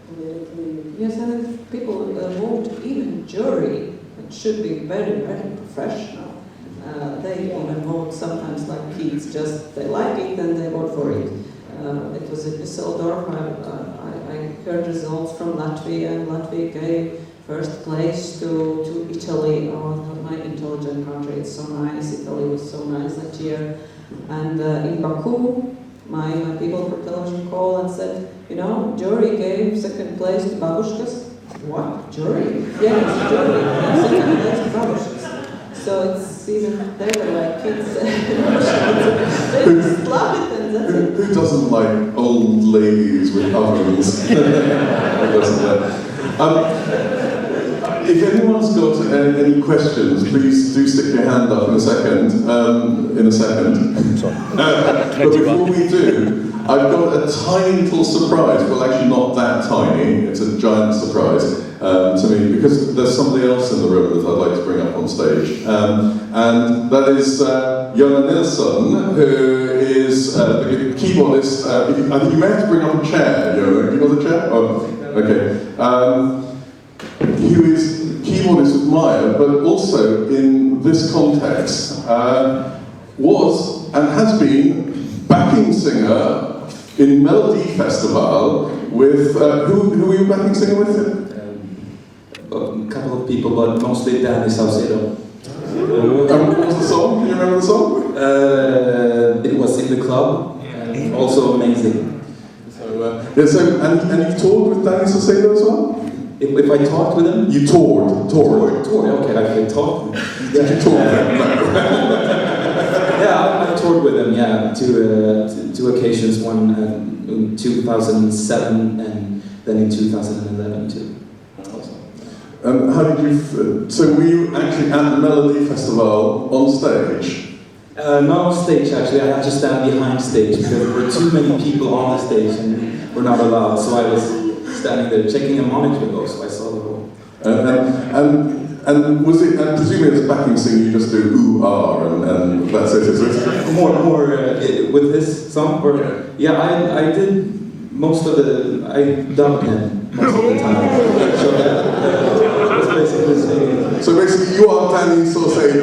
politically. Yes, and if people vote, even jury, it should be very, very professional. They even vote sometimes like kids, just they like it and they vote for it. It was in Düsseldorf. I heard results from Latvia, and Latvia gave first place to Italy. Oh, my intelligent country, it's so nice. Italy was so nice that year. And in Baku, my people for television called and said, jury gave second place to Babushkas. What? Jury? Yes, jury. Second place to Babushkas. So it's even, they were like kids. They just love it, and that's it. Who doesn't like old ladies with ovens? Who doesn't like? If anyone's got any questions, please do stick your hand up in a second. But before we do, I've got a tiny little surprise. Well, actually not that tiny. It's a giant surprise to me, because there's somebody else in the room that I'd like to bring up on stage. And that is Jonna Nilsson, who is the keyboardist. I think you may have to bring up a chair, Jonna. Have you got a chair? Oh, okay. Who is keyboardist with Maja, but also in this context, was and has been backing singer in Melody Festival with, who were you backing singer with? A couple of people, but mostly Danny Saucedo. What was the song? Can you remember the song? It was in the club, and also amazing. So, and you toured with Danny Saucedo as well? If I talked with him? You toured. Okay, I talked. Did you tour with him? Yeah, I toured with him, yeah, two occasions, one in 2007 and then in 2011 too. How did you, so were you actually at the Melody Festival on stage? Not on stage actually, I had to stand behind stage because there were too many people on the stage and we're not allowed, so I was standing there checking a monitor though, so I saw the whole. And was it, and presumably as a backing singer you just do ooh, ah, and that's it, is it? More with this song? Or, yeah, I did most of the, I dubbed him most of the time. So that's basically saying. So basically you are Danny Saucedo.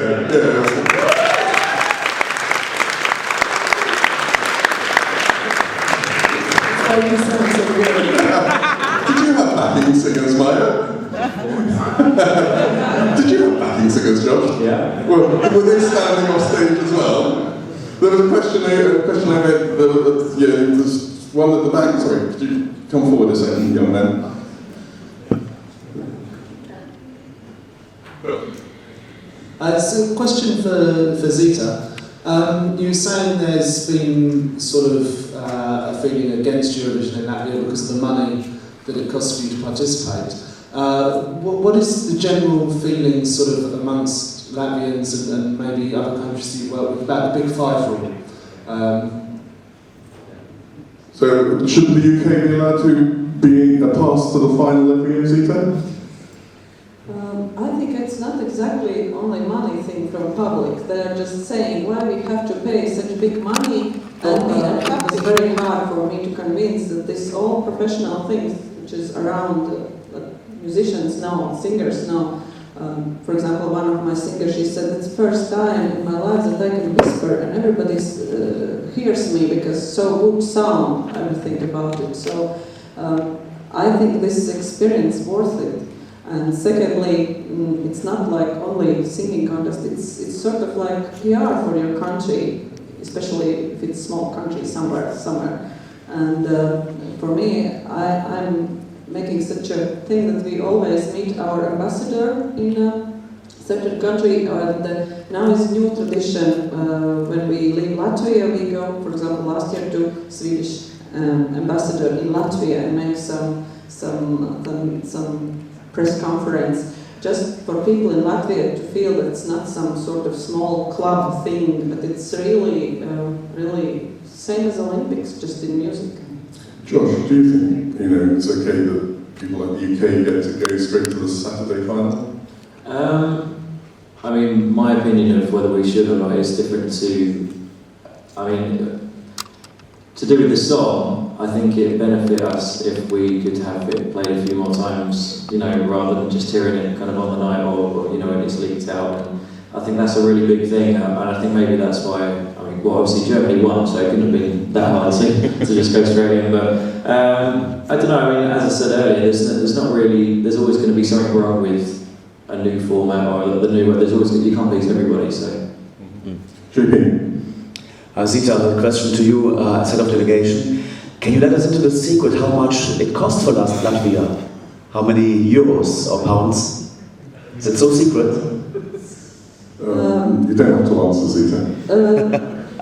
Yeah. Did you have backing singers, Maja? Did you have backing singers, Josh? Yeah. Well, were they standing off stage as well? There was a question I read, there's one at the back, sorry, could you come forward a second, young man? It's a question for Zita. You were saying there's been sort of a feeling against Eurovision in Latvia because of the money that it costs for you to participate. What is the general feeling sort of amongst Latvians and maybe other countries that you work with about the Big Five rule? So shouldn't the UK be allowed to be a pass to the final every year, Zita? I think it's not exactly only money thing from public. They're just saying why we have to pay such big money, and it's very hard for me to convince that this all professional things, which is around musicians now, singers now. For example, one of my singers, she said, it's the first time in my life that I can whisper and everybody hears me because so good sound, I would think about it. So I think this experience worth it. And secondly, it's not like only singing contest, it's sort of like PR for your country, especially if it's a small country somewhere. And for me, I'm making such a thing that we always meet our ambassador in a certain country, and now it's new tradition. When we leave Latvia, we go, for example, last year to Swedish ambassador in Latvia and make some press conference, just for people in Latvia to feel that it's not some sort of small club thing, but it's really, really same as Olympics, just in music. Josh, do you think it's okay that people like the UK get to go straight to the Saturday final? I mean, my opinion of whether we should or not is different to, to do with the song. I think it'd benefit us if we could have it played a few more times, rather than just hearing it kind of on the night or when it's leaked out. And I think that's a really big thing, and I think maybe that's why, obviously Germany won, so it couldn't have been that hard to just go straight in, but I don't know, as I said earlier, there's always going to be something wrong with a new format or there's always, you can't please everybody, so. Zita, a question to you as head of delegation. Can you let us into the secret how much it costs for us, Latvia? How many euros or pounds? Is it so secret? You don't have to answer, Zita.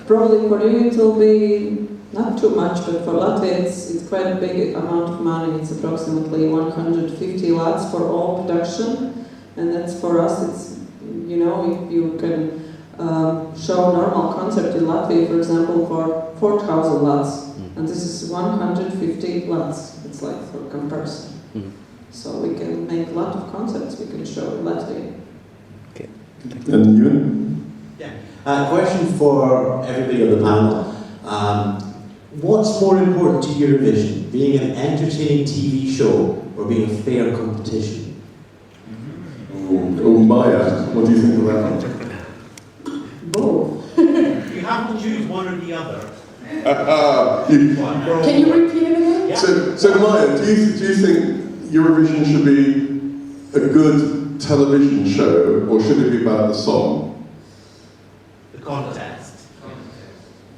Probably for you it will be not too much, but for Latvia it's quite a big amount of money. It's approximately 150 lats for all production, and that's for us. It's if you can show a normal concert in Latvia, for example, for 4,000 lats, and this is 150 lats. It's like for comparison. So we can make a lot of concerts we can show in Latvia. Okay. And you? Question for everybody on the panel. What's more important to Eurovision, being an entertaining TV show or being a fair competition? Maja, what do you think of that one? Both. You have to choose one or the other. Can you repeat it again? Yeah. So Maja, do you think Eurovision should be a good television show, or should it be about the song? The contest.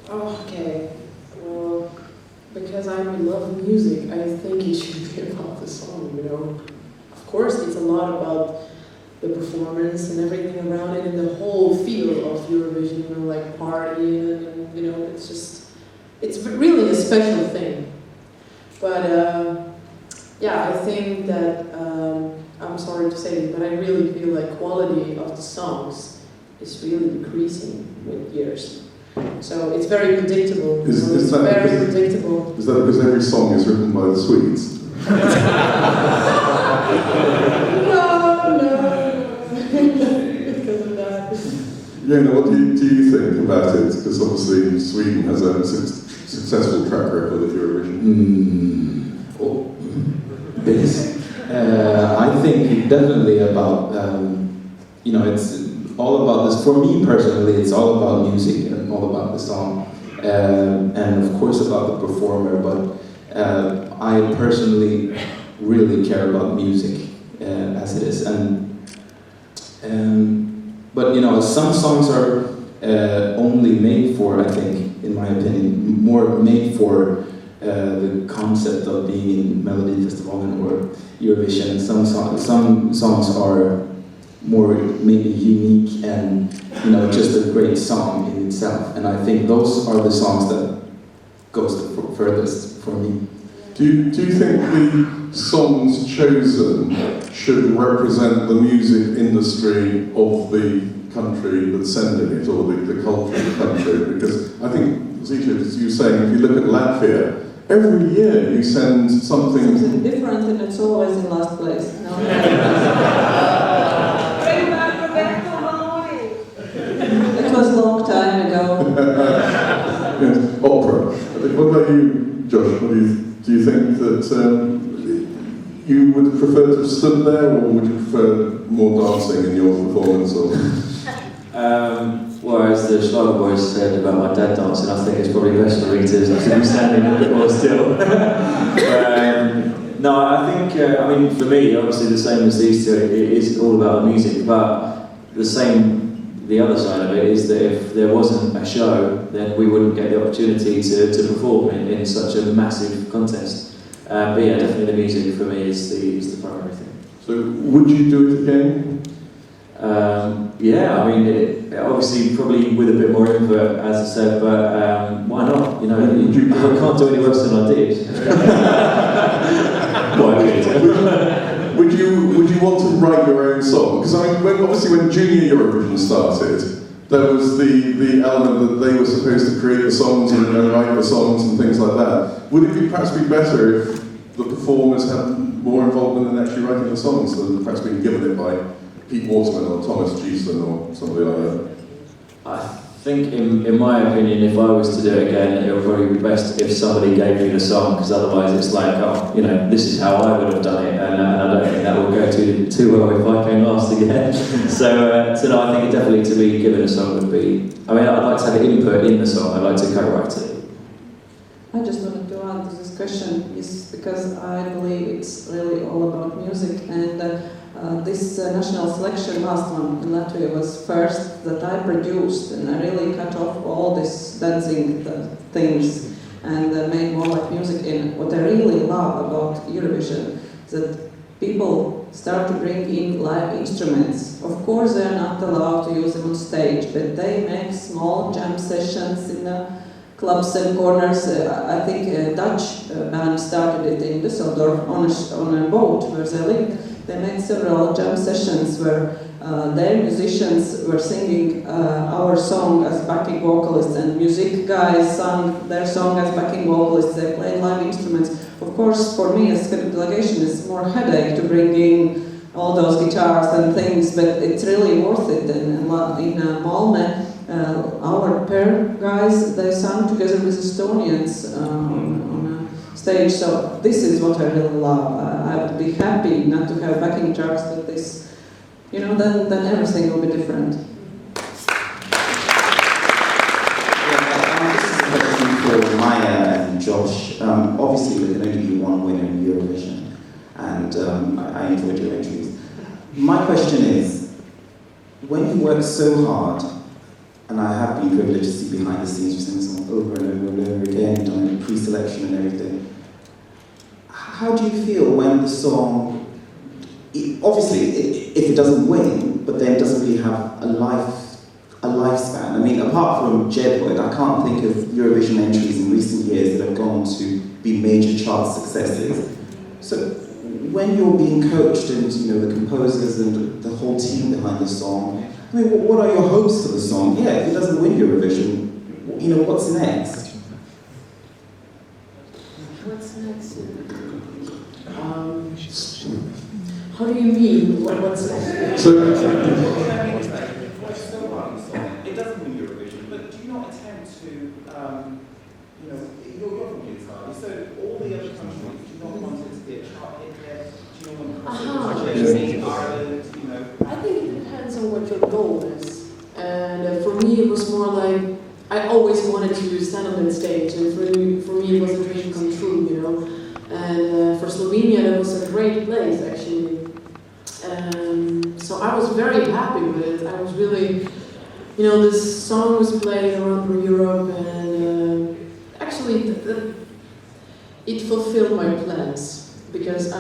Okay. Well, because I love music, I think it should be about the song, you know. Of course, it's a lot about the performance and everything around it and the whole feel of Eurovision, you know, like partying and, you know, it's really a special thing. But, yeah, I think that, I'm sorry to say it, but I really feel like quality of the songs is really decreasing with years. So it's very predictable. Is that very because, predictable. Is that because every song is written by the Swedes? No. Because of that. Jona, what do you think about it? Because obviously Sweden has a successful track record at Eurovision. I think definitely about, you know, it's all about this. For me personally, it's all about music and all about the song, and of course about the performer. But I personally really care about music as it is, but you know, some songs are only made for, I think, in my opinion, more made for the concept of being in Melody Festival or Eurovision. Some songs are more maybe unique and, you know, just a great song in itself. And I think those are the songs that goes the furthest for me. Do you think the songs chosen should represent the music industry of the country that's sending it, or the culture of the country? Because I think, Zita, as you were saying, if you look at Latvia, every year you send something different, and it's always in last place. No? It was a long time ago. Yes, opera. What about you, Josh? What do you think that you would prefer to have stood there, or would you prefer more dancing in your performance? Or? Well, as the Schlager Boys said about my dad dancing, I think it's probably best for me to be standing a bit more still. No, I think, I mean, for me, obviously the same as these two, it is all about the music, but the other side of it is that if there wasn't a show, then we wouldn't get the opportunity to perform in such a massive contest. But yeah, definitely the music for me is the primary thing. So, would you do it again? Yeah, I mean, obviously probably with a bit more input, as I said, but why not? You know, I can't do any worse than I did. Well, Would you want to write your own song? Because I mean, obviously when Junior Eurovision started, there was the element that they were supposed to create the songs and write the songs and things like that. Would it perhaps be better if the performers had more involvement in actually writing the songs than perhaps being given it by Pete Waterman or Thomas Giesler or somebody like that? I think, in my opinion, if I was to do it again, it would probably be best if somebody gave me the song, because otherwise it's like, oh, you know, this is how I would have done it, and I don't think that would go too well if I came last again. So no, I think definitely to be given a song would be, I mean, I'd like to have input in the song, I'd like to co-write it. I just wanted to add to this question, is because I believe it's really all about music, and this national selection, last one in Latvia, was first that I produced, and I really cut off all this dancing things and made more like music. And what I really love about Eurovision is that people start to bring in live instruments. Of course, they are not allowed to use them on stage, but they make small jam sessions in the clubs and corners. I think a Dutch band started it in Düsseldorf on a boat where they lived. They made several jam sessions where their musicians were singing our song as backing vocalists, and music guys sang their song as backing vocalists. They played live instruments. Of course, for me as a delegation, it's more headache to bring in all those guitars and things, but it's really worth it. And in Malmö, our pair guys, they sang together with Estonians on a stage. So this is what I really love. I would be happy not to have backing tracks, but this you know, then everything will be different. This is a question for Maja and Josh. Obviously, there can only be one winner in Eurovision, and I enjoyed your entries. My question is, when you work so hard, and I have been privileged to see behind the scenes, you sing the song over and over and over again, done pre-selection and everything. How do you feel when the song, obviously, if it doesn't win, but then doesn't really have a lifespan? I mean, apart from Jedward, I can't think of Eurovision entries in recent years that have gone to be major chart successes. So when you're being coached and, you know, the composers and the whole team behind the song, I mean, what are your hopes for the song? Yeah, if it doesn't win Eurovision, you know, what's next? What's next? How do you mean? What's next? So, It doesn't win Eurovision, but do you not attempt to, you know, you're from Crisalide, so all the other countries, do you not want it to be a chart hit yet? Do you not want to Ireland, you know? I think it depends on what your goal is. And for me, it was more like, I always wanted to stand on that stage, and for me it was a dream come true, you know. And for Slovenia, that was a great place, actually. So I was very happy with it. I was really, you know, this song was played around Europe, and actually it fulfilled my plans, because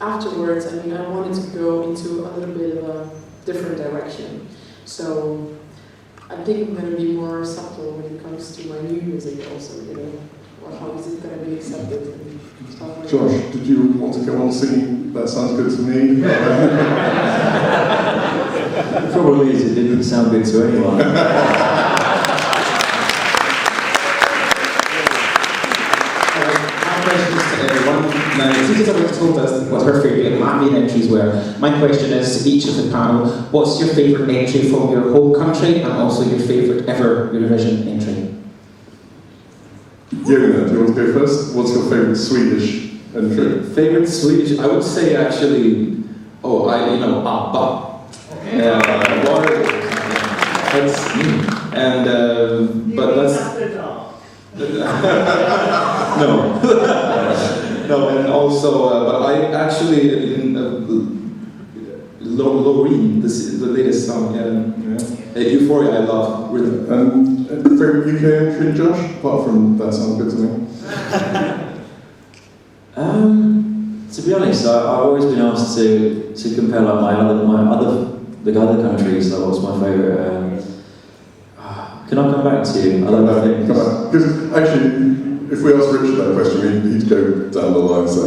afterwards, I mean, I wanted to go into a little bit of a different direction. So I think I'm going to be more subtle when it comes to my new music also, you know, or how is it going to be accepted and stuff like Josh, that. did you want to go on singing That Sounds Good to Me? The trouble is, it didn't sound good to anyone. Now, Zita's already told us what her favourite Latvian entries were. My question is to each of the panel, what's your favourite entry from your home country and also your favourite ever Eurovision entry? Jona, do you want to go first? What's your favourite Swedish entry? Favourite Swedish? I would say actually, ABBA. Yeah, that's me. And, but that's... No. No, and also, but I actually, Loreen, the latest song, Euphoria, I love, really. And favourite UK entry, Josh, apart from That Sounds Good to Me? To be honest, I've always been asked to compare like the other countries. Like, what's my favourite? Can I come back to you? I don't know. Because actually, if we ask Richard that question, he'd go down the line. So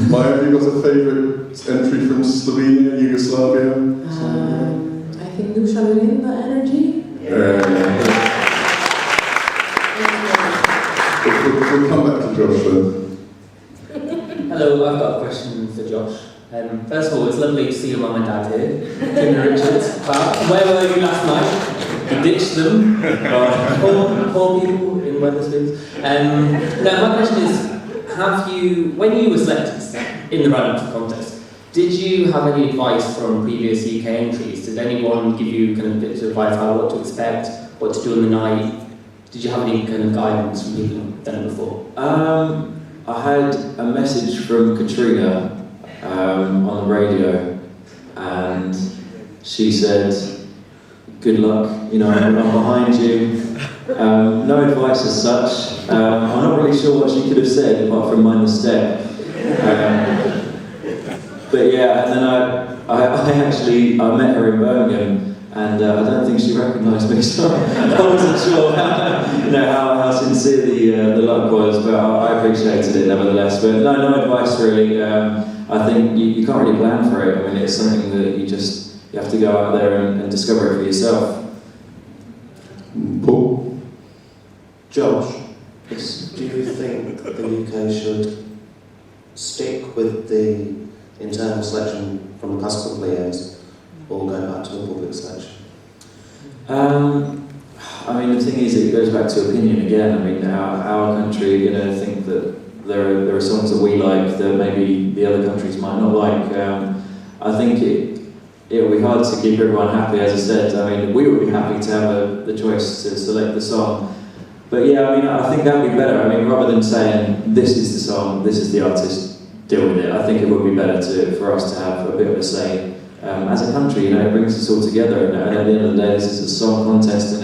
Maja, have you got a favourite entry from Slovenia, Yugoslavia? I think Nusha Verin, the energy. We'll come back to Josh then. Hello, I've got a question for Josh. First of all, it's lovely to see your mum and dad here, Kim and Richard. Where were you last night? You ditched them. Poor people in Wetherspoons. Now, my question is, when you were selected in the run-up to the contest, did you have any advice from previous UK entries? Did anyone give you kind of bits of advice about what to expect, what to do on the night? Did you have any kind of guidance from people who've done it before? I had a message from Katrina on the radio, and she said, "Good luck, you know, I'm behind you." No advice as such. I'm not really sure what she could have said apart from mind the step. But yeah, and then I met her in Birmingham, and I don't think she recognised me, so I wasn't sure how sincere the luck was, but I appreciated it nevertheless. But no advice really. I think you can't really plan for it. I mean, it's something that you have to go out there and discover it for yourself. Paul? Josh, do you think the UK should stick with the internal selection from the past couple of years, or go back to a public selection? I mean, the thing is, it goes back to opinion again. I mean, our country, think that there are songs that we like that maybe the other countries might not like. I think it will be hard to keep everyone happy, as I said. I mean, we would be happy to have the choice to select the song. But yeah, I mean, I think that would be better. I mean, rather than saying, this is the song, this is the artist, deal with it, I think it would be better for us to have a bit of a say. As a country, you know, it brings us all together, and at the end of the day, this is a song contest, and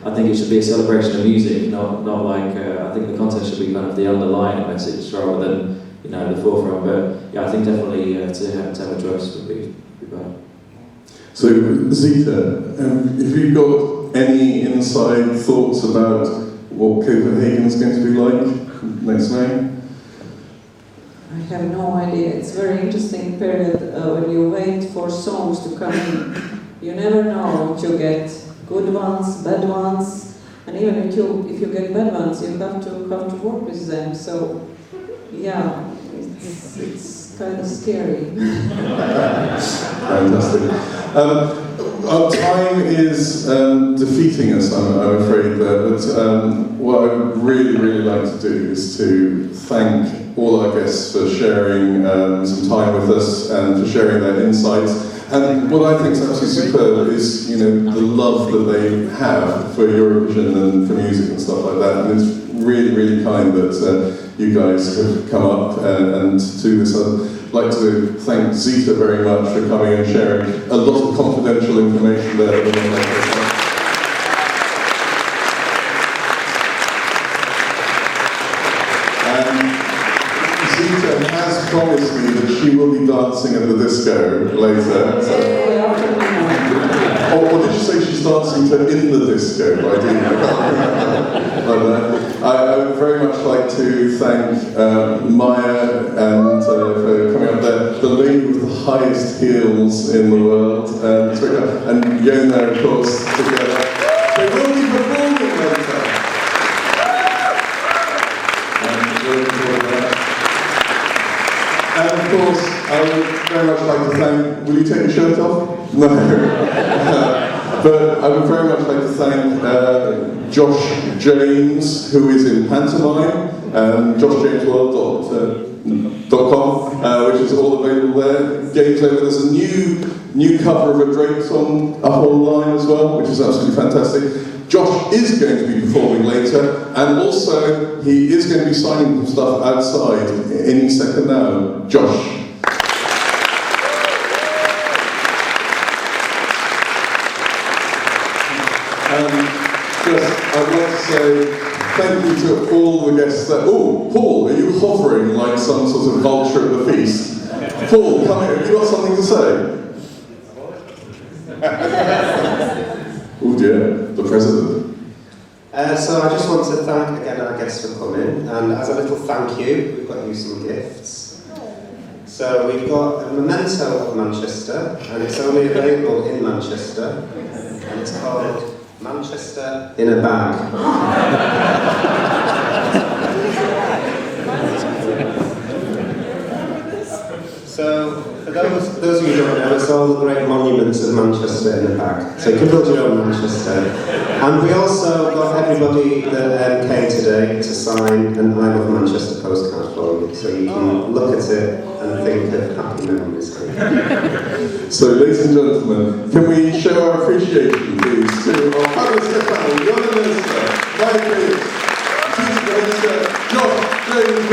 I think it should be a celebration of music, not like, I think the contest should be kind of the underlying message rather than, you know, the forefront. But yeah, I think definitely to have a choice would be bad. So, Zita, have you got any inside thoughts about what Copenhagen's going to be like next May? I have no idea. It's a very interesting period when you wait for songs to come in. You never know what you get. Good ones, bad ones, and even if you get bad ones, you have to work with them. So, yeah, it's kind of scary. Fantastic. Our time is defeating us, I'm afraid, there, but what I would really like to do is to thank all our guests for sharing some time with us and for sharing their insights. And what I think is absolutely superb is, you know, the love that they have for Eurovision and for music and stuff like that. And it's really kind that you guys have come up and do this. I'd like to thank Zita very much for coming and sharing a lot of confidential information there. Zita has promised me that she will be dancing at the disco later. So. Or did you say she's dancing to in the disco? I would very much like to thank Maja and for coming up there, the lady with the highest heels in the world, and Yona, of course, together. They will be performing later. And of course, I would very much like to thank, will you take your shirt off? No. But I would very much like to thank Josh James, who is in pantomime, joshjamesworld.com, which is all available there. Games over, there's a new cover of a Drake song up online as well, which is absolutely fantastic. Josh is going to be performing later, and also he is going to be signing some stuff outside any second now. Josh. I'd like to say thank you to all the guests that... Oh, Paul, are you hovering like some sort of vulture at the feast? Paul, come here, have you got something to say? Oh dear, the President. So I just want to thank again our guests for coming, and as a little thank you, we've got you some gifts. So we've got a memento of Manchester, and it's only available in Manchester, and it's called Manchester in a Bag. So, for those of you who don't know, it's all the great monuments of Manchester in a bag. So you can build your own Manchester. And we also got everybody that came today to sign an I Love Manchester postcard for you. So you can look at it and think of happy memories. So, ladies and gentlemen, can we show our appreciation, please, to our fabulous family, Young Minister, Mike, Chief Minister, Josh James.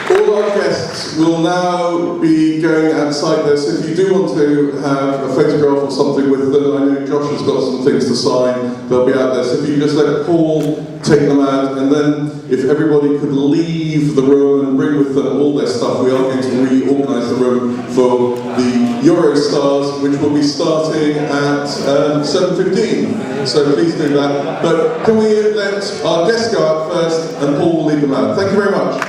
All our guests will now be going outside there, so if you do want to have a photograph or something with them, I know Josh has got some things to sign, they'll be out there, so if you just let Paul take them out, and then if everybody could leave the room and bring with them all their stuff, we are going to reorganise the room for the Eurostars, which will be starting at 7:15, so please do that. But can we let our guests go out first, and Paul will lead them out. Thank you very much.